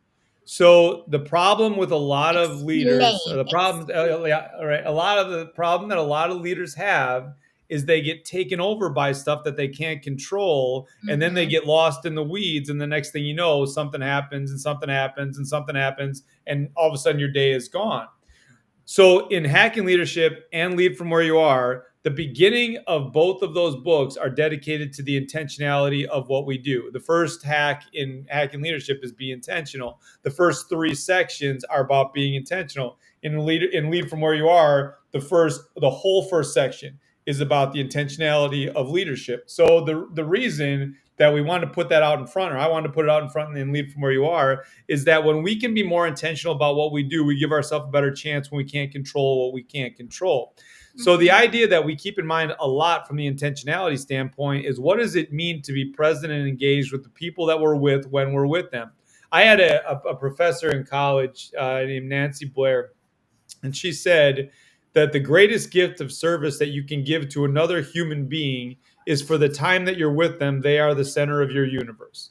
So the problem with a lot of leaders, a lot of the problem that a lot of leaders have is they get taken over by stuff that they can't control, and then they get lost in the weeds, and the next thing you know, something happens and something happens and something happens, and all of a sudden your day is gone. So in Hacking Leadership and Lead From Where You Are, the beginning of both of those books are dedicated to the intentionality of what we do. The first hack in Hacking Leadership is be intentional. The first 3 sections are about being intentional. In Lead From Where You Are, the whole first section is about the intentionality of leadership. So the reason that we want to put that out in front, or I want to put it out in front and Lead From Where You Are, is that when we can be more intentional about what we do, we give ourselves a better chance when we can't control what we can't control. So the idea that we keep in mind a lot from the intentionality standpoint is, what does it mean to be present and engaged with the people that we're with when we're with them? I had a professor in college named Nancy Blair, and she said that the greatest gift of service that you can give to another human being is for the time that you're with them, they are the center of your universe.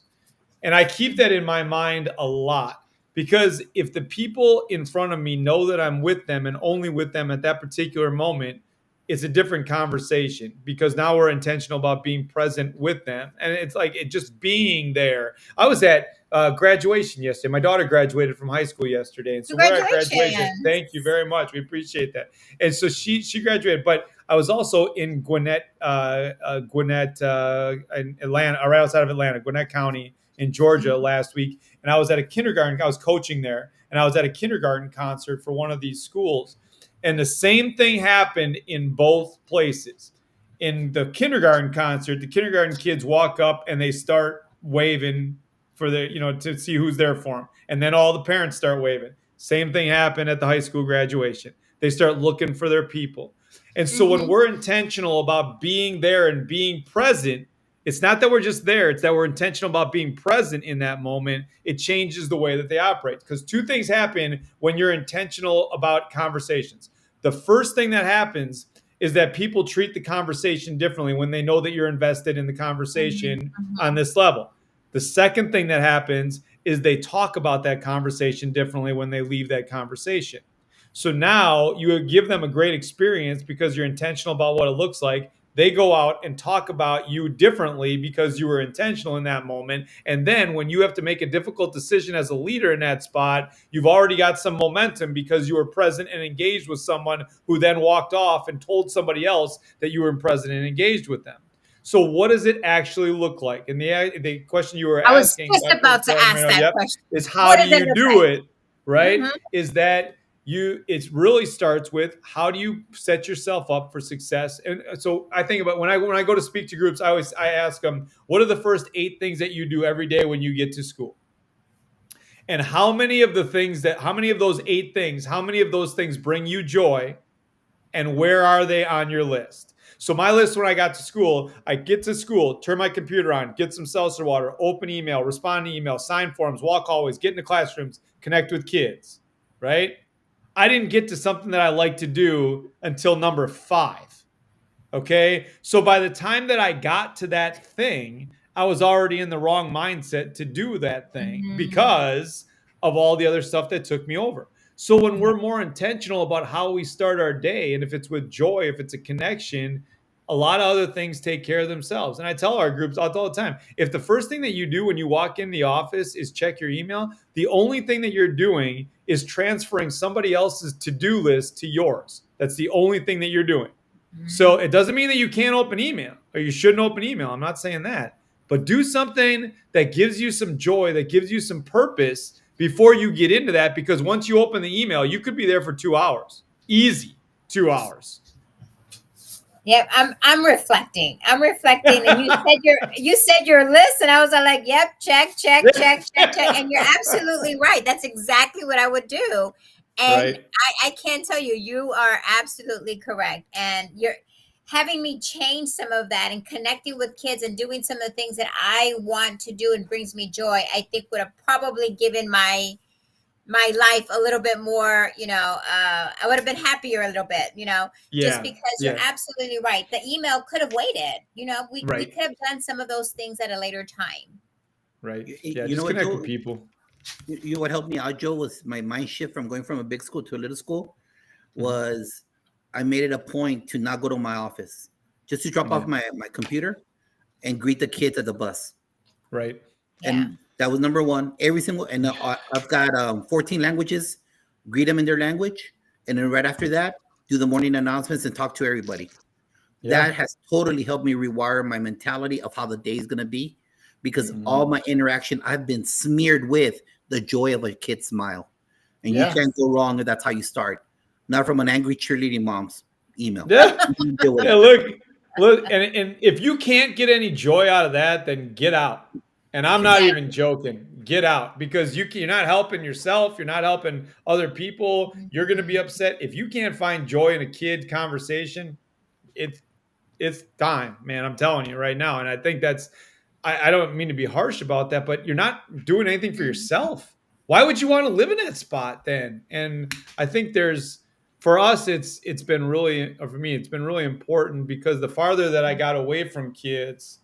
And I keep that in my mind a lot, because if the people in front of me know that I'm with them and only with them at that particular moment, it's a different conversation, because now we're intentional about being present with them. And it's like it just being there. I was at graduation yesterday. My daughter graduated from high school yesterday. And so we're at graduation. Thank you very much. We appreciate that. And so she graduated. But I was also in Gwinnett, in Atlanta, right outside of Atlanta, Gwinnett County in Georgia last week. And I was at a kindergarten. I was coaching there. And I was at a kindergarten concert for one of these schools. And the same thing happened in both places. In the kindergarten concert, the kindergarten kids walk up and they start waving for the, to see who's there for them. And then all the parents start waving. Same thing happened at the high school graduation. They start looking for their people. And so when we're intentional about being there and being present, it's not that we're just there. It's that we're intentional about being present in that moment. It changes the way that they operate. Because two things happen when you're intentional about conversations. The first thing that happens is that people treat the conversation differently when they know that you're invested in the conversation on this level. The second thing that happens is they talk about that conversation differently when they leave that conversation. So now you give them a great experience because you're intentional about what it looks like. They go out and talk about you differently because you were intentional in that moment. And then when you have to make a difficult decision as a leader in that spot, you've already got some momentum because you were present and engaged with someone who then walked off and told somebody else that you were present and engaged with them. So what does it actually look like? And the question you were asking, I was just about to ask that question. Is how do you do it, right? Is that it really starts with how do you set yourself up for success? And so I think about when I go to speak to groups, I ask them, what are the first 8 things that you do every day when you get to school? And how many of those 8 things, how many of those things bring you joy? And where are they on your list? So my list when I got to school, I get to school, turn my computer on, get some seltzer water, open email, respond to email, sign forms, walk hallways, get into classrooms, connect with kids, right? I didn't get to something that I like to do until number 5. Okay. So by the time that I got to that thing, I was already in the wrong mindset to do that thing because of all the other stuff that took me over. So when we're more intentional about how we start our day, and if it's with joy, if it's a connection, a lot of other things take care of themselves. And I tell our groups all the time, if the first thing that you do when you walk in the office is check your email, the only thing that you're doing is transferring somebody else's to-do list to yours. That's the only thing that you're doing. So it doesn't mean that you can't open email or you shouldn't open email. I'm not saying that. But do something that gives you some joy, that gives you some purpose before you get into that. Because once you open the email, you could be there for 2 hours. Easy 2 hours. Yep, I'm reflecting. And you said your list, and I was like, yep, check. And you're absolutely right. That's exactly what I would do. And right. I can tell you, you are absolutely correct. And you're having me change some of that and connecting with kids and doing some of the things that I want to do and brings me joy, I think would have probably given my life a little bit more, I would have been happier a little bit, just because you're absolutely right. The email could have waited, we could have done some of those things at a later time. Right. Yeah. Just connect with people. You know what helped me out, Joe, was my mind shift from going from a big school to a little school was I made it a point to not go to my office, just to drop off my computer and greet the kids at the bus. Right. And that was number one. And I've got 14 languages, greet them in their language. And then right after that, do the morning announcements and talk to everybody. Yeah. That has totally helped me rewire my mentality of how the day is going to be, because all my interaction, I've been smeared with the joy of a kid's smile. And you can't go wrong if that's how you start. Not from an angry cheerleading mom's email. Yeah. Look, and if you can't get any joy out of that, then get out. And I'm not even joking. Get out, because you're not helping yourself. You're not helping other people. You're going to be upset. If you can't find joy in a kid conversation, it's time, man. I'm telling you right now. And I think I don't mean to be harsh about that, but you're not doing anything for yourself. Why would you want to live in that spot then? And I think there's for us, it's been really, for me, it's been really important because the farther that I got away from kids,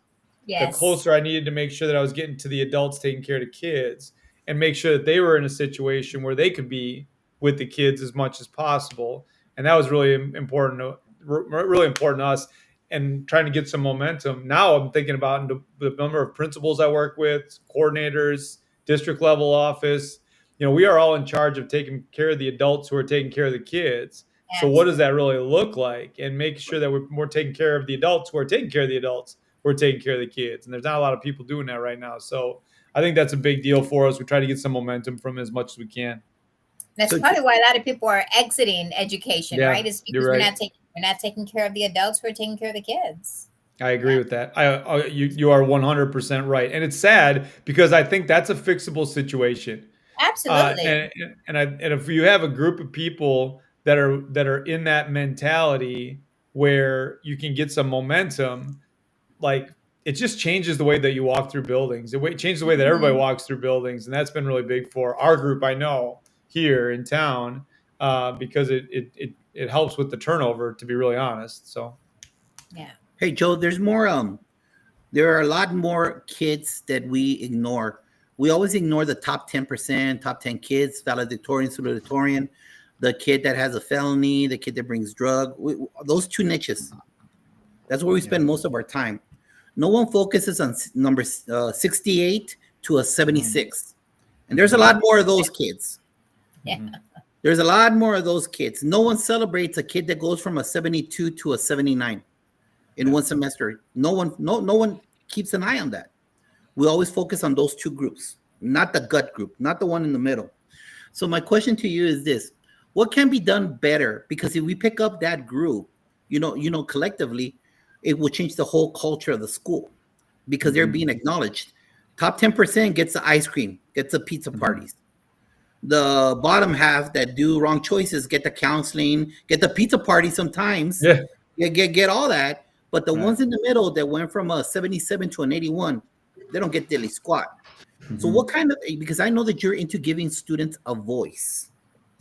the Yes. closer I needed to make sure that I was getting to the adults taking care of the kids and make sure that they were in a situation where they could be with the kids as much as possible. And that was really important, really important to us and trying to get some momentum. Now I'm thinking about the number of principals I work with, coordinators, district level office. We are all in charge of taking care of the adults who are taking care of the kids. So what does that Absolutely. really look like? And make sure that we're more taking care of the adults who are taking care of the adults who are taking care of the kids. And there's not a lot of people doing that right now. So I think that's a big deal for us. We try to get some momentum from it as much as we can. That's So probably why a lot of people are exiting education, right? Yeah, Is you're because right. we're not taking care of the adults, we're taking care of the kids. I agree Yeah, with that. You are 100% right, and it's sad because I think that's a fixable situation. Uh, absolutely. and and if you have a group of people that are in that mentality where you can get some momentum, like it just changes the way that you walk through buildings. It changes the way that everybody Mhm. walks through buildings, and that's been really big for our group. I know here in town because it helps with the turnover. To be really honest, so Yeah. hey Joe, there are a lot more kids that we ignore. We always ignore the top 10%, top 10 kids, valedictorian, salutatorian, the kid that has a felony, the kid that brings drug. Those two niches. That's where we yeah. spend most of our time. No one focuses on number 68 to a Mhm. 76. And there's a Mhm. lot more of those kids. Yeah. Mhm. There's a lot more of those kids. No one celebrates a kid that goes from a 72 to a 79 in Yeah. one semester. No one keeps an eye on that. We always focus on those two groups, not the gut group, not the one in the middle. So my question to you is this: what can be done better? Because if we pick up that group, collectively, it will change the whole culture of the school because they're Mhm. being acknowledged. Top 10% gets the ice cream, gets the pizza Mhm. parties. The bottom half that do wrong choices get the counseling, get the pizza party sometimes, Yeah. get all that. But the Right. ones in the middle that went from a 77 to an 81, they don't get diddly squat. So what Mhm. kind of, because I know that you're into giving students a voice.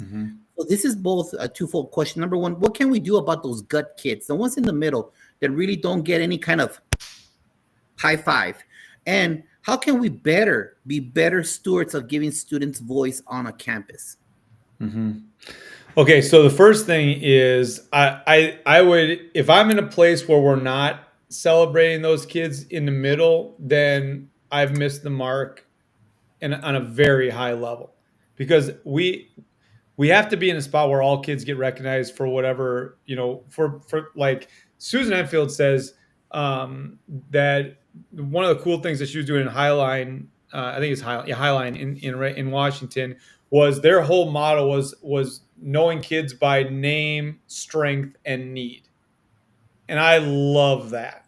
Mhm. So this is both a twofold question. Number one, what can we do about those gut kids, the ones in the middle that really don't get any kind of high five? And how can we be better stewards of giving students voice on a campus? Mhm. Okay, so the first thing is I would, if I'm in a place where we're not celebrating those kids in the middle, then I've missed the mark on a very high level because we have to be in a spot where all kids get recognized for whatever, for like Susan Enfield says, that one of the cool things that she was doing in Highline, I think it's Highline in Washington, was their whole motto was knowing kids by name, strength, and need. And I love that.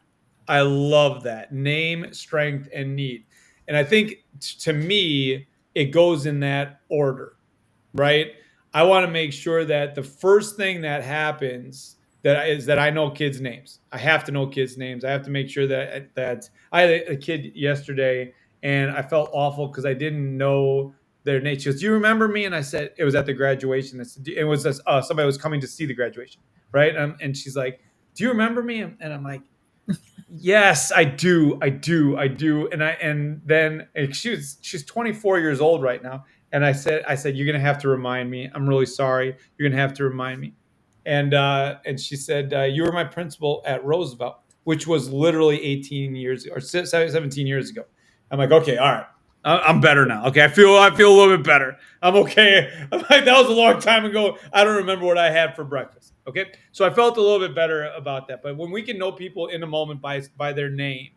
I love that. Name, strength, and need. And I think to me, it goes in that order, right? I want to make sure that the first thing that happens that I know kids' names. I have to know kids' names. I have to make sure that I had a kid yesterday and I felt awful because I didn't know their name. She goes, "Do you remember me?" And I said, "It was at the graduation." I said, "It was somebody was coming to see the graduation, right?" And she's like, "Do you remember me?" And I'm like, "Yes, I do. I do. I do." And then she's 24 years old right now. And I said, "You're gonna have to remind me. I'm really sorry. You're gonna have to remind me." And she said, "You were my principal at Roosevelt, which was literally 18 years or 17 years ago." I'm like, "Okay, all right. I'm better now. Okay, I feel a little bit better. I'm okay." I'm like, that was a long time ago. I don't remember what I had for breakfast. Okay, so I felt a little bit better about that. But when we can know people in a moment by their name,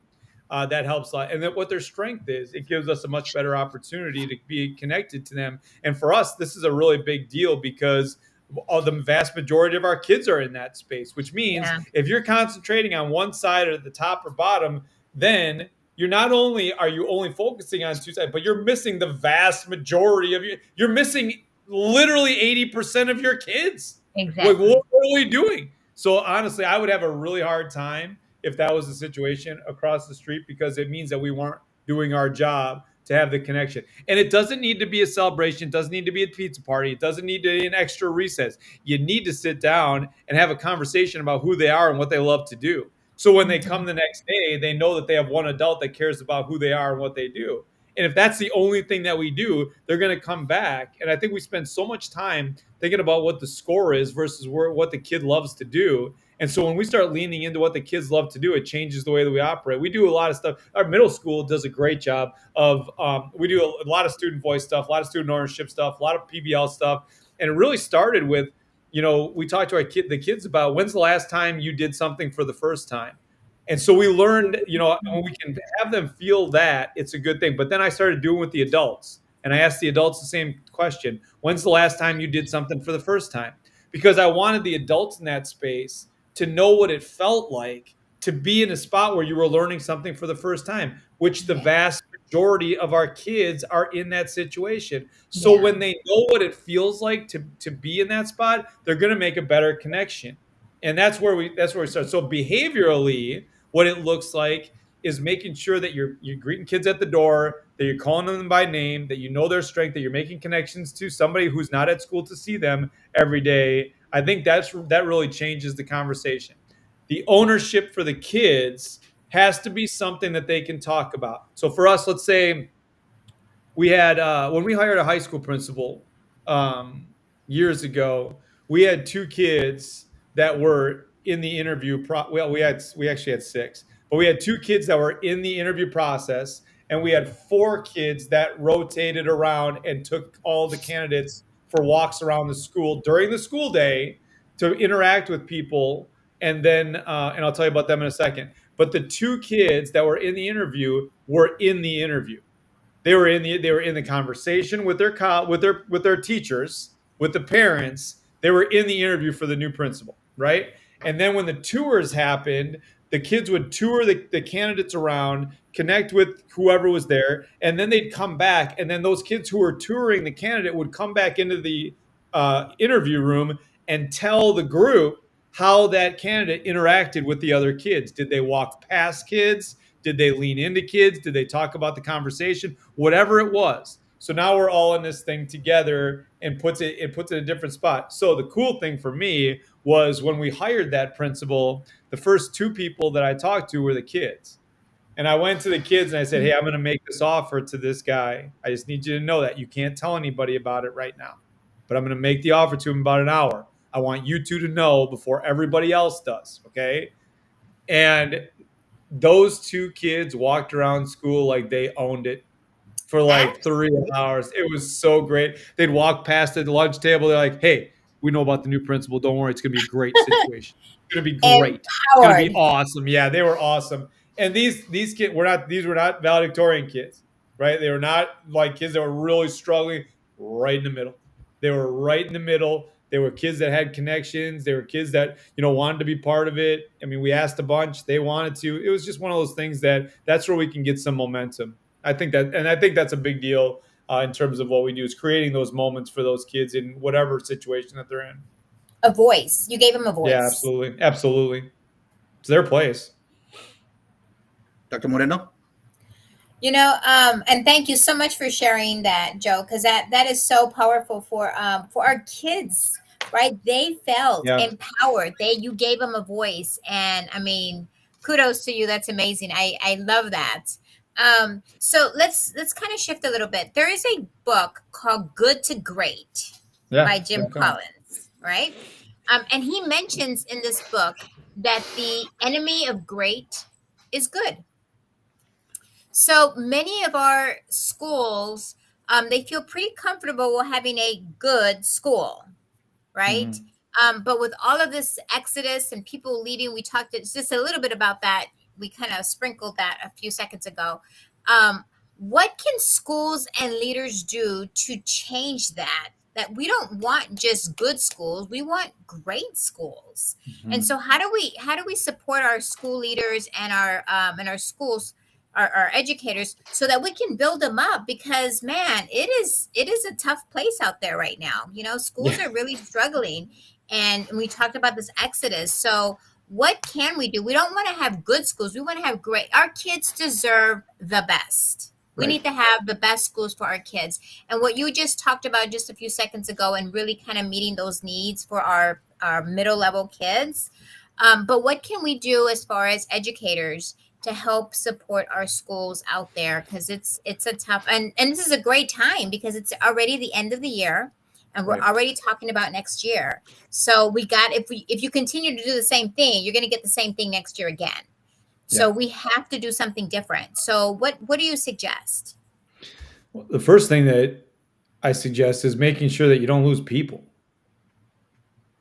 that helps a lot. And that what their strength is, it gives us a much better opportunity to be connected to them. And for us, this is a really big deal because the vast majority of our kids are in that space, which means Yeah. if you're concentrating on one side or the top or bottom, then you're not only are you only focusing on two sides, but you're missing the vast majority of you're missing literally 80% of your kids. Like, what Exactly. are we doing? So honestly, I would have a really hard time if that was the situation across the street because it means that we weren't doing our job to have the connection. And it doesn't need to be a celebration. It doesn't need to be a pizza party. It doesn't need to be an extra recess. You need to sit down and have a conversation about who they are and what they love to do. So when they come the next day, they know that they have one adult that cares about who they are and what they do. And if that's the only thing that we do, they're going to come back. And I think we spend so much time thinking about what the score is versus what the kid loves to do. And so when we start leaning into what the kids love to do, it changes the way that we operate. We do a lot of stuff. Our middle school does a great job of, we do a lot of student voice stuff, a lot of student ownership stuff, a lot of PBL stuff. And it really started with, we talked to the kids about when's the last time you did something for the first time. And so we learned, when we can have them feel that, it's a good thing. But then I started doing with the adults. And I asked the adults the same question. When's the last time you did something for the first time? Because I wanted the adults in that space to know what it felt like to be in a spot where you were learning something for the first time, which the vast majority of our kids are in that situation. So when they know what it feels like to be in that spot, they're going to make a better connection. And that's where we start. So behaviorally, what it looks like is making sure that you're greeting kids at the door, that you're calling them by name, that you know their strength, that you're making connections to somebody who's not at school to see them every day. I think that really changes the conversation. The ownership for the kids has to be something that they can talk about. So for us, let's say we had when we hired a high school principal years ago, we had 2 kids that were in the interview. We actually had 6, but we had 2 kids that were in the interview process, and we had 4 kids that rotated around and took all the candidates for walks around the school during the school day to interact with people. And then, and I'll tell you about them in a second. But the 2 kids that were in the interview were in the interview. They were in the conversation with their teachers, with the parents. They were in the interview for the new principal, right? And then when the tours happened, the kids would tour the candidates around, connect with whoever was there, and then they'd come back. And then those kids who were touring the candidate would come back into the interview room and tell the group how that candidate interacted with the other kids. Did they walk past kids? Did they lean into kids? Did they talk about the conversation? Whatever it was. So now we're all in this thing together, and puts it in a different spot. So the cool thing for me was when we hired that principal, the first 2 people that I talked to were the kids. And I went to the kids and I said, hey, I'm going to make this offer to this guy. I just need you to know that you can't tell anybody about it right now, but I'm going to make the offer to him in about an hour. I want you 2 to know before everybody else does. Okay. And those 2 kids walked around school like they owned it for like 3 hours. It was so great. They'd walk past the lunch table. They're like, hey, we know about the new principal. Don't worry. It's going to be a great situation. It's going to be great. It's going to be awesome. Yeah, they were awesome. And these kids these were not valedictorian kids, right? They were not like kids that were really struggling. Right in the middle. They were right in the middle. They were kids that had connections. They were kids that, wanted to be part of it. I mean, we asked a bunch. They wanted to. It was just one of those things that's where we can get some momentum. I think that's a big deal in terms of what we do, is creating those moments for those kids in whatever situation that they're in. A voice. You gave them a voice. Yeah, absolutely. Absolutely. It's their place. Dr. Moreno? And thank you so much for sharing that, Joe, because that is so powerful for our kids, right? They felt empowered. You gave them a voice, and I mean, kudos to you. That's amazing. I love that. So let's kind of shift a little bit. There is a book called Good to Great by Jim Collins, right? And he mentions in this book that the enemy of great is good. So many of our schools, they feel pretty comfortable having a good school, right? Mm-hmm. But with all of this exodus and people leaving, we talked just a little bit about that. We kind of sprinkled that a few seconds ago. What can schools and leaders do to change that? That we don't want just good schools, we want great schools. Mm-hmm. And so how do we support our school leaders and our schools, our educators, so that we can build them up? Because man, it is a tough place out there right now. Schools are really struggling, and we talked about this exodus. So what can we do? We don't want to have good schools. We want to have great. Our kids deserve the best. We Right. need to have the best schools for our kids. And what you just talked about just a few seconds ago, and really kind of meeting those needs for our middle level kids. But what can we do as far as educators to help support our schools out there? Because it's a tough, and this is a great time because it's already the end of the year, and we're Right. already talking about next year. So we got, if you continue to do the same thing, you're going to get the same thing next year again. So Yeah. we have to do something different. So what do you suggest? Well, the first thing that I suggest is making sure that you don't lose people.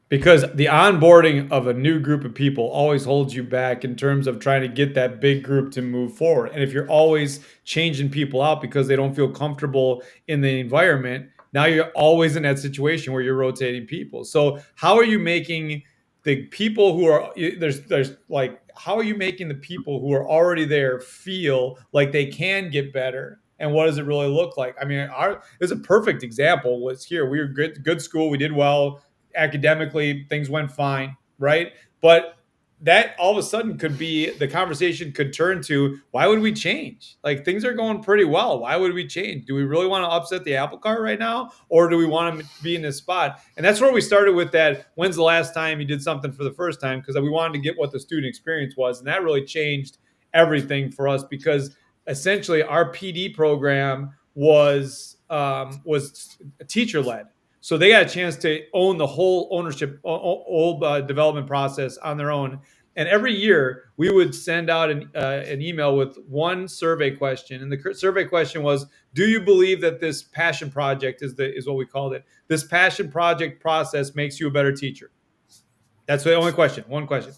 Because the onboarding of a new group of people always holds you back in terms of trying to get that big group to move forward. And if you're always changing people out because they don't feel comfortable in the environment, now you're always in that situation where you're rotating people. So how are you making the people who are there's like how are you making the people who are already there feel like they can get better? And what does it really look like? I mean, there's a perfect example was here. We were good school, we did well academically, things went fine, right? But that all of a sudden could be the conversation could turn to why would we change? Like things are going pretty well. Why would we change? Do we really want to upset the apple cart right now? Or do we want to be in this spot? And that's where we started with that. When's the last time you did something for the first time? Because we wanted to get what the student experience was. And that really changed everything for us because essentially our PD program was teacher led. So they got a chance to own the whole development process on their own. And every year we would send out an email with one survey question, and the survey question was, "Do you believe that this passion project is what we called it? This passion project process makes you a better teacher?" That's the only question. One question.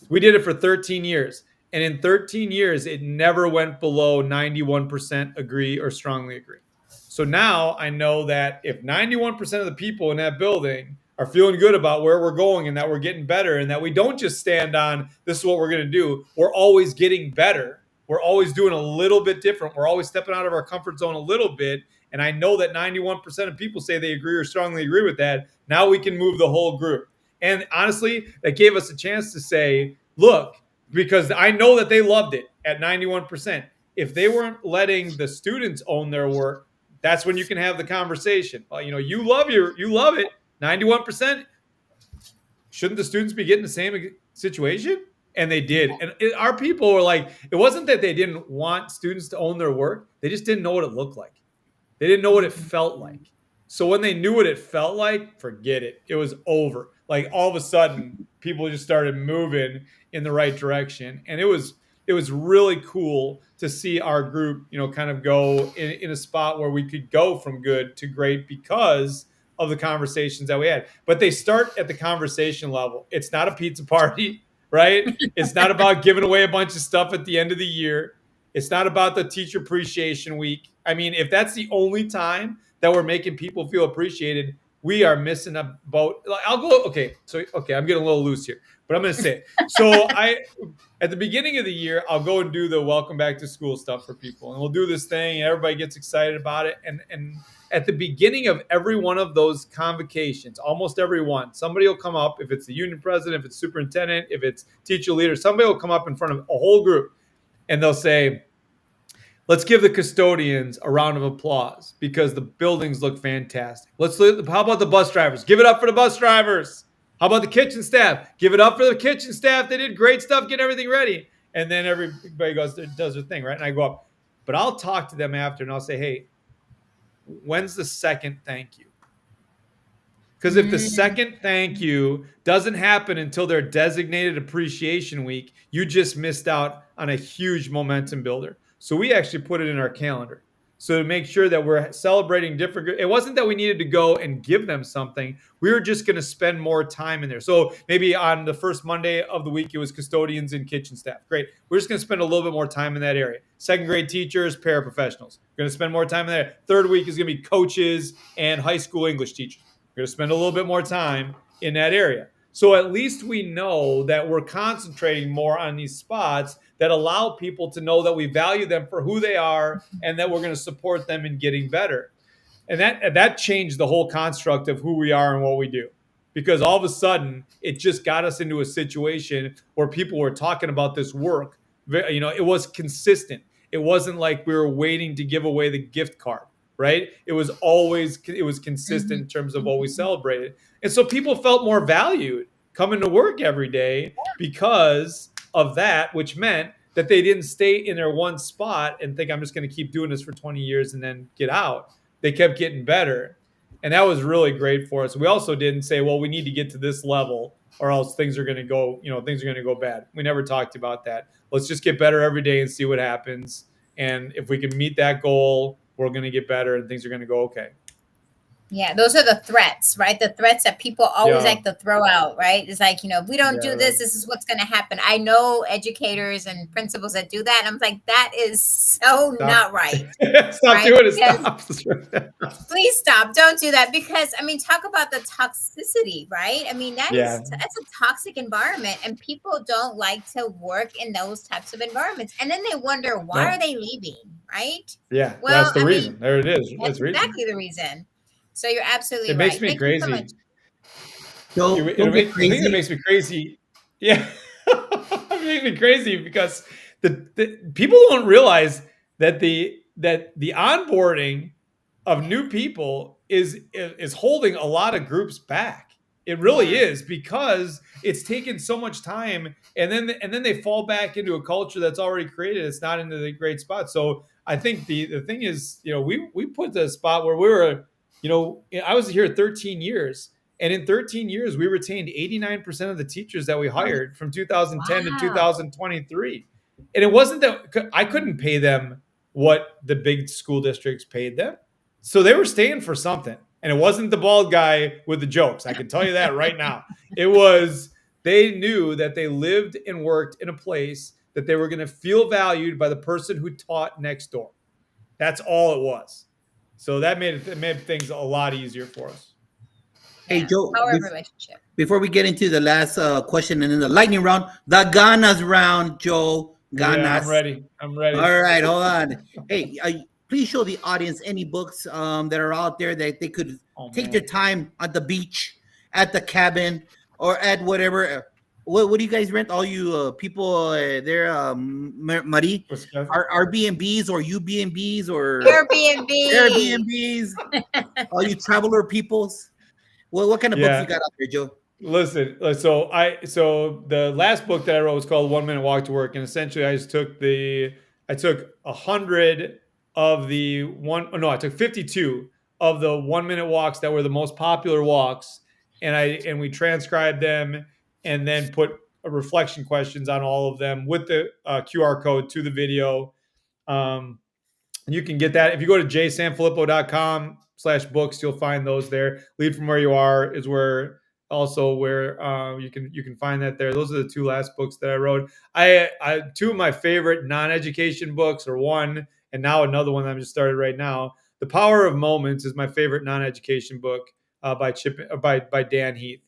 We did it for 13 years. And in 13 years, it never went below 91% agree or strongly agree. So now I know that if 91% of the people in that building are feeling good about where we're going and that we're getting better and that we don't just stand on this is what we're going to do, we're always getting better. We're always doing a little bit different. We're always stepping out of our comfort zone a little bit. And I know that 91% of people say they agree or strongly agree with that. Now we can move the whole group. And honestly, that gave us a chance to say, look, because I know that they loved it at 91%. If they weren't letting the students own their work, that's when you can have the conversation. Well, you love it, 91%. Shouldn't the students be getting the same situation? And they did. And our people were like, it wasn't that they didn't want students to own their work. They just didn't know what it looked like. They didn't know what it felt like. So when they knew what it felt like, forget it. It was over. Like all of a sudden, people just started moving in the right direction. And it was really cool to see our group, kind of go in a spot where we could go from good to great because of the conversations that we had. But they start at the conversation level. It's not a pizza party, right? It's not about giving away a bunch of stuff at the end of the year. It's not about the teacher appreciation week. I mean, if that's the only time that we're making people feel appreciated, we are missing a boat. I'm getting a little loose here, but I'm going to say it. So at the beginning of the year, I'll go and do the welcome back to school stuff for people. And we'll do this thing and everybody gets excited about it. And at the beginning of every one of those convocations, almost every one, somebody will come up. If it's the union president, if it's superintendent, if it's teacher leader, somebody will come up in front of a whole group and they'll say, let's give the custodians a round of applause because the buildings look fantastic. How about the bus drivers? Give it up for the bus drivers. How about the kitchen staff? Give it up for the kitchen staff. They did great stuff getting everything ready. And then everybody does their thing, right? And I go up. But I'll talk to them after and I'll say, hey, when's the second thank you? Because if the second thank you doesn't happen until their designated appreciation week, you just missed out on a huge momentum builder. So we actually put it in our calendar. So to make sure that we're celebrating different, it wasn't that we needed to go and give them something. We were just going to spend more time in there. So maybe on the first Monday of the week, it was custodians and kitchen staff. Great. We're just going to spend a little bit more time in that area. Second grade teachers, paraprofessionals. We're going to spend more time in there. Third week is going to be coaches and high school English teachers. We're going to spend a little bit more time in that area. So at least we know that we're concentrating more on these spots that allow people to know that we value them for who they are and that we're going to support them in getting better. And that changed the whole construct of who we are and what we do. Because all of a sudden, it just got us into a situation where people were talking about this work. It was consistent. It wasn't like we were waiting to give away the gift card, right? It was consistent in terms of what we celebrated. And so people felt more valued coming to work every day because of that, which meant that they didn't stay in their one spot and think I'm just going to keep doing this for 20 years and then get out. They kept getting better. And that was really great for us. We also didn't say, well, we need to get to this level or else things are going to go bad. We never talked about that. Let's just get better every day and see what happens. And if we can meet that goal, we're going to get better and things are going to go okay. Yeah, those are the threats, right? The threats that people always like to throw out, right? It's like, if we don't do this, this is what's going to happen. I know educators and principals that do that. And I'm like, that is so not right. Stop doing it. Stop. Please stop. Don't do that. Because, talk about the toxicity, right? That's a toxic environment. And people don't like to work in those types of environments. And then they wonder, why are they leaving, right? Yeah, well, that's the reason. There it is. That's exactly the reason. So you're absolutely right. It makes me crazy. It makes me crazy. Yeah. It makes me crazy because the people don't realize that the onboarding of new people is holding a lot of groups back. It really is, because it's taken so much time, and then they fall back into a culture that's already created. It's not into the great spot. So I think the thing is, we put the spot where we were. I was here 13 years, and in 13 years, we retained 89% of the teachers that we hired from 2010 to 2023. And it wasn't that I couldn't pay them what the big school districts paid them. So they were staying for something. And it wasn't the bald guy with the jokes. I can tell you that right now. It was, they knew that they lived and worked in a place that they were going to feel valued by the person who taught next door. That's all it was. So that made things a lot easier for us. Hey, Joe, power of relationship. Before we get into the last question and then the lightning round, the Ganas round, Joe. Ganas. Yeah, I'm ready. All right, hold on. Hey, please show the audience any books that are out there that they could take their time at the beach, at the cabin, or at whatever. What do you guys rent? All you people there, Marie? Airbnbs or UBNBs or Airbnbs? All you traveler peoples. Well, what kind of books you got out there, Joe? Listen, so the last book that I wrote was called 1 Minute Walk to Work, and essentially I took 100 of the I took 52 of the 1 minute walks that were the most popular walks, and we transcribed them and then put reflection questions on all of them with the QR code to the video. You can get that if you go to jsanfelippo.com/books. You'll find those there. Lead from Where You Are is where you can find that there. Those are the two last books that I wrote. I two of my favorite non-education books are one, and now another one that I'm just started right now. The Power of Moments is my favorite non-education book by Dan Heath.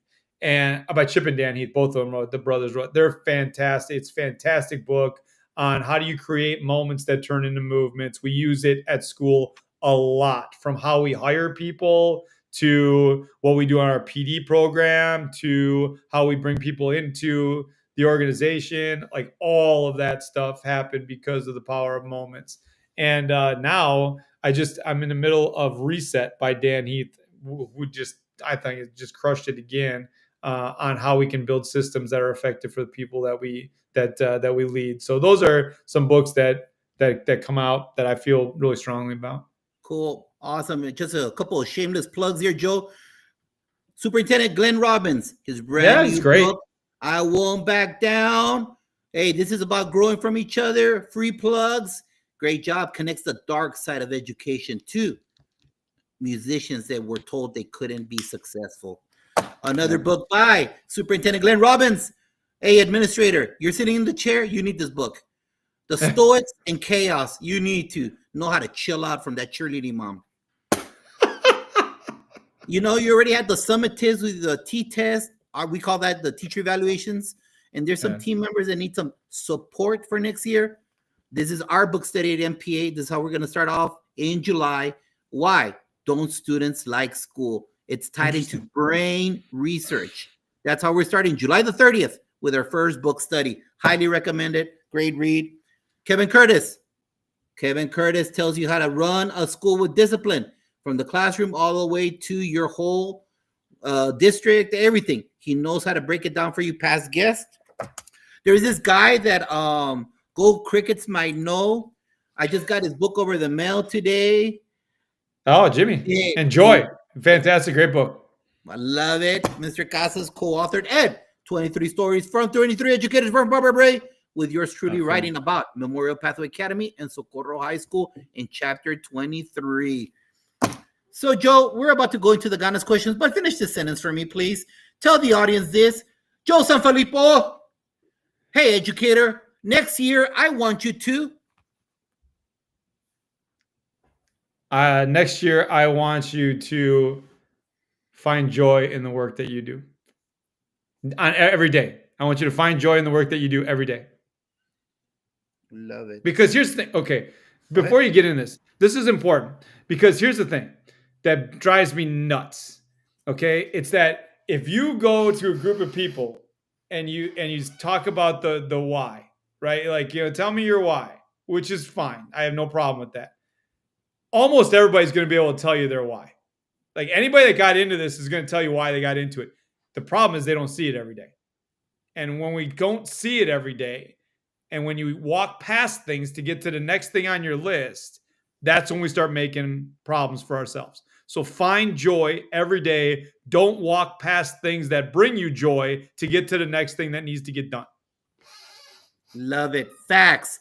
And by Chip and Dan Heath, both of them wrote. The brothers wrote. They're fantastic. It's a fantastic book on how do you create moments that turn into movements. We use it at school a lot, from how we hire people to what we do on our PD program to how we bring people into the organization. Like all of that stuff happened because of the power of moments. And now I'm in the middle of Reset by Dan Heath, who I think it just crushed it again. On how we can build systems that are effective for the people that we lead. So those are some books that come out that I feel really strongly about. Cool, awesome. Just a couple of shameless plugs here, Joe. Superintendent Glenn Robbins, his brand new book, I Won't Back Down. Hey, this is about growing from each other. Free plugs. Great job. Connects the dark side of education to musicians that were told they couldn't be successful. Another book by Superintendent Glenn Robbins. Hey, administrator, you're sitting in the chair. You need this book. The Stoics and Chaos. You need to know how to chill out from that cheerleading mom. You already had the summatives with the T-test. We call that the teacher evaluations. And there's some team members that need some support for next year. This is our book study at MPA. This is how we're going to start off in July. Why? Don't students like school? It's tied into brain research. That's how we're starting July the 30th with our first book study. Highly recommend it. Great read. Kevin Curtis, Kevin Curtis tells you how to run a school with discipline, from the classroom all the way to your whole district, everything. He knows how to break it down for you, past guest. There's this guy that Go Crickets might know. I just got his book over the mail today. Oh, Jimmy. Yeah. Enjoy. Fantastic. Great book. I love it. Mr. Casas co-authored Ed, 23 stories from 23 educators from Barbara Bray, with yours truly writing about Memorial Pathway Academy and Socorro High School in chapter 23. So, Joe, we're about to go into the Ganas questions, but finish this sentence for me, please. Tell the audience this. Joe Sanfelippo. Hey, educator, next year I want you to. Next year, I want you to find joy in the work that you do. Every day. I want you to find joy in the work that you do every day. Love it. Because here's the thing. Okay, before you get in this is important. Because here's the thing that drives me nuts. Okay, it's that if you go to a group of people and you talk about the why, right? Like, tell me your why, which is fine. I have no problem with that. Almost everybody's going to be able to tell you their why. Like, anybody that got into this is going to tell you why they got into it. The problem is they don't see it every day. And when we don't see it every day, and when you walk past things to get to the next thing on your list, that's when we start making problems for ourselves. So find joy every day. Don't walk past things that bring you joy to get to the next thing that needs to get done. Love it. Facts.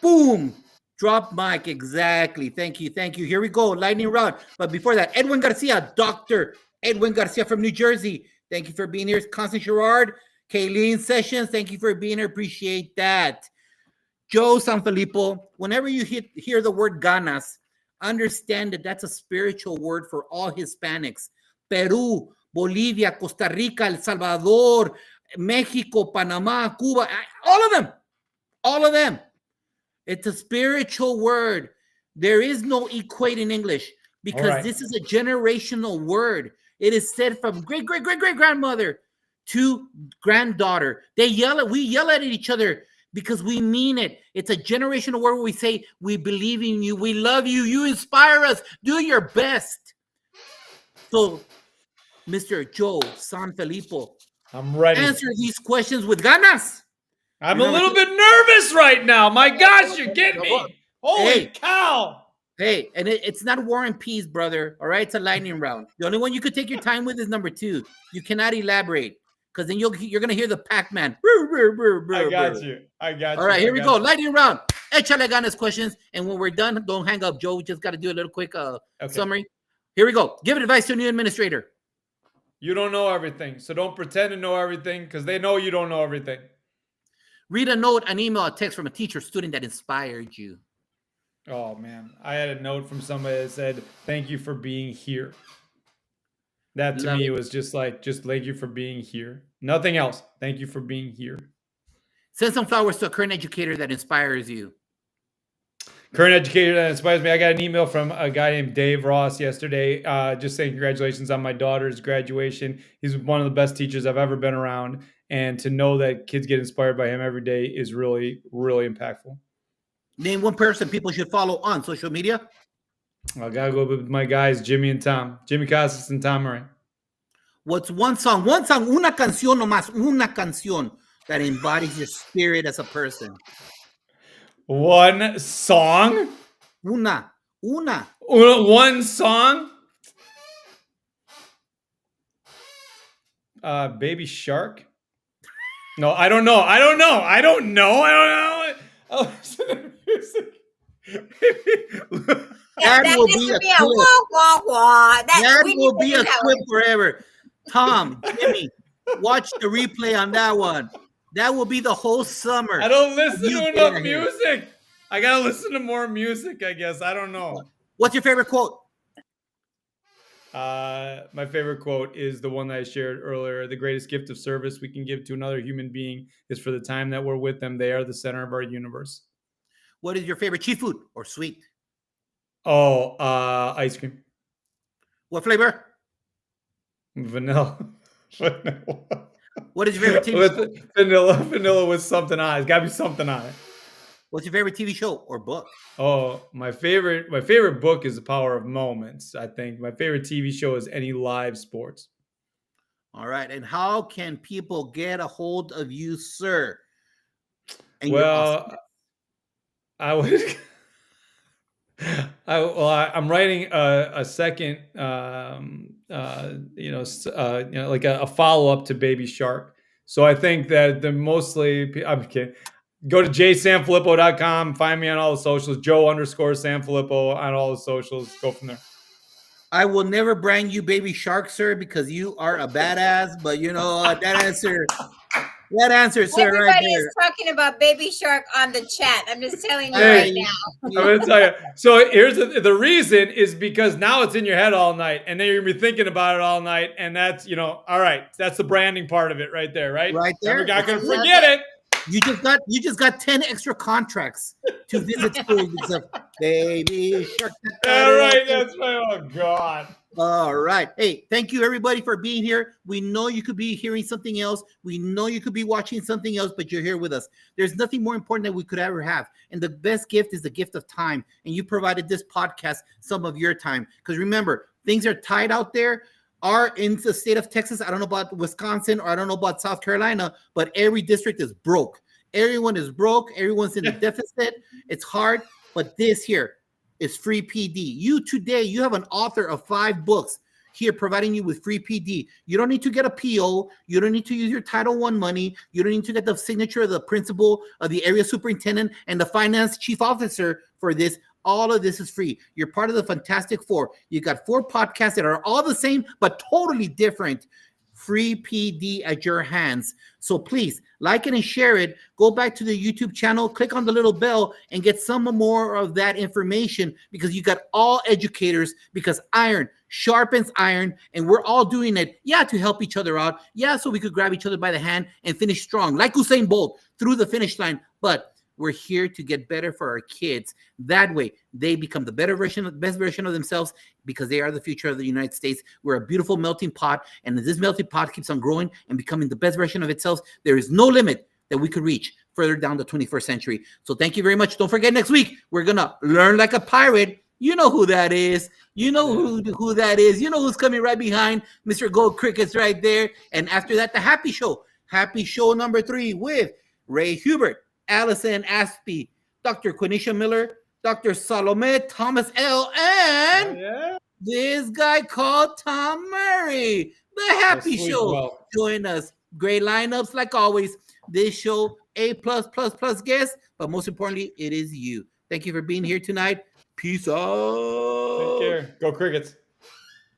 Boom. Drop mic. Exactly. Thank you. Thank you. Here we go. Lightning round. But before that, Edwin Garcia, Dr. Edwin Garcia from New Jersey. Thank you for being here. Constance Gerard, Kayleen Sessions. Thank you for being here. Appreciate that. Joe Sanfelippo, whenever you hear the word ganas, understand that that's a spiritual word for all Hispanics. Peru, Bolivia, Costa Rica, El Salvador, Mexico, Panama, Cuba, all of them. All of them. It's a spiritual word. There is no equate in English because this is a generational word. It is said from great-great-great-great-grandmother to granddaughter. We yell at each other because we mean it. It's a generational word where we say, we believe in you, we love you, you inspire us, do your best. So, Mr. Joe Sanfelippo, I'm ready. Answer these questions with ganas. I'm a little bit nervous right now. My gosh, you're getting me. Holy cow. Hey, and it's not War and Peace, brother. All right, it's a lightning round. The only one you could take your time with is number 2. You cannot elaborate because then you're gonna hear the Pac-Man. I got you. All right, here we go. Lightning round. Échale ganas questions, and when we're done, don't hang up, Joe. We just got to do a little quick summary. Here we go. Give advice to a new administrator. You don't know everything, so don't pretend to know everything because they know you don't know everything. Read a note, an email, a text from a teacher or student that inspired you. Oh, man. I had a note from somebody that said, thank you for being here. That to me was just thank you for being here. Nothing else. Thank you for being here. Send some flowers to a current educator that inspires you. Current educator that inspires me. I got an email from a guy named Dave Ross yesterday just saying congratulations on my daughter's graduation. He's one of the best teachers I've ever been around. And to know that kids get inspired by him every day is really, really impactful. Name one person people should follow on social media. I got to go with my guys, Jimmy and Tom. Jimmy Casas and Tom Murray. What's one song, una canción nomás, una canción that embodies your spirit as a person? One song? Una. One song? Baby Shark? No, I don't know. Oh, listen to music. That will be a clip. That will be a clip forever. Tom, Jimmy, watch the replay on that one. That will be the whole summer. I don't listen to enough music. I gotta listen to more music, I guess. I don't know. What's your favorite quote? My favorite quote is the one that I shared earlier. The greatest gift of service we can give to another human being is for the time that we're with them. They are the center of our universe. What is your favorite cheap food or sweet? Oh, ice cream. What flavor? Vanilla. What is your favorite TV show? Vanilla with something on it. It's got to be something on it. What's your favorite TV show or book? Oh, my favorite book is The Power of Moments. I think my favorite TV show is any live sports. All right. And how can people get a hold of you, sir? And your awesome. Well, I would. I'm writing a second, like a follow up to Baby Shark. So I think that I'm kidding. Go to jsanfelippo.com. Find me on all the socials. Joe_Sanfelippo on all the socials. Go from there. I will never brand you Baby Shark, sir, because you are a badass. But that answer, sir, Everybody right is there. talking about Baby Shark on the chat. I'm just telling you Hey. right now. I'm going to tell you. So here's the reason is because now it's in your head all night, and then you're going to be thinking about it all night, and that's, all right. That's the branding part of it right there, right? Right there. You're not going to forget it. You just got 10 extra contracts to visit schools because of Baby Shark. All right, that's my. Oh God. All right. Hey, thank you everybody for being here. We know you could be hearing something else. We know you could be watching something else, but you're here with us. There's nothing more important that we could ever have. And the best gift is the gift of time. And you provided this podcast some of your time. Because remember, things are tight out there. Are in the state of Texas. I don't know about Wisconsin or I don't know about South Carolina, but every district is broke. Everyone is broke. Everyone's in the deficit. It's hard, but this here is free PD. You have an author of 5 books here providing you with free PD. You don't need to get a PO. You don't need to use your Title I money. You don't need to get the signature of the principal, of the area superintendent, and the finance chief officer for this. All of this is free. You're part of the Fantastic Four. You got 4 podcasts that are all the same, but totally different. Free PD at your hands. So please like it and share it. Go back to the YouTube channel, click on the little bell, and get some more of that information because you got all educators, because iron sharpens iron, and we're all doing it, to help each other out. So we could grab each other by the hand and finish strong, like Usain Bolt, through the finish line. But we're here to get better for our kids. That way, they become the best version of themselves because they are the future of the United States. We're a beautiful melting pot, and as this melting pot keeps on growing and becoming the best version of itself, there is no limit that we could reach further down the 21st century. So thank you very much. Don't forget, next week, we're going to learn like a pirate. You know who that is. You know who that is. You know who's coming right behind Mr. Gold Crickets right there. And after that, the Happy Show. Happy Show number 3 with Ray Hubert, Allison Aspie, Dr. Quenisha Miller, Dr. Salome Thomas L., and this guy called Tom Murray. The Happy Show. Join us. Great lineups like always. This show, A+++ guests, but most importantly, it is you. Thank you for being here tonight. Peace out. Take care. Go Crickets.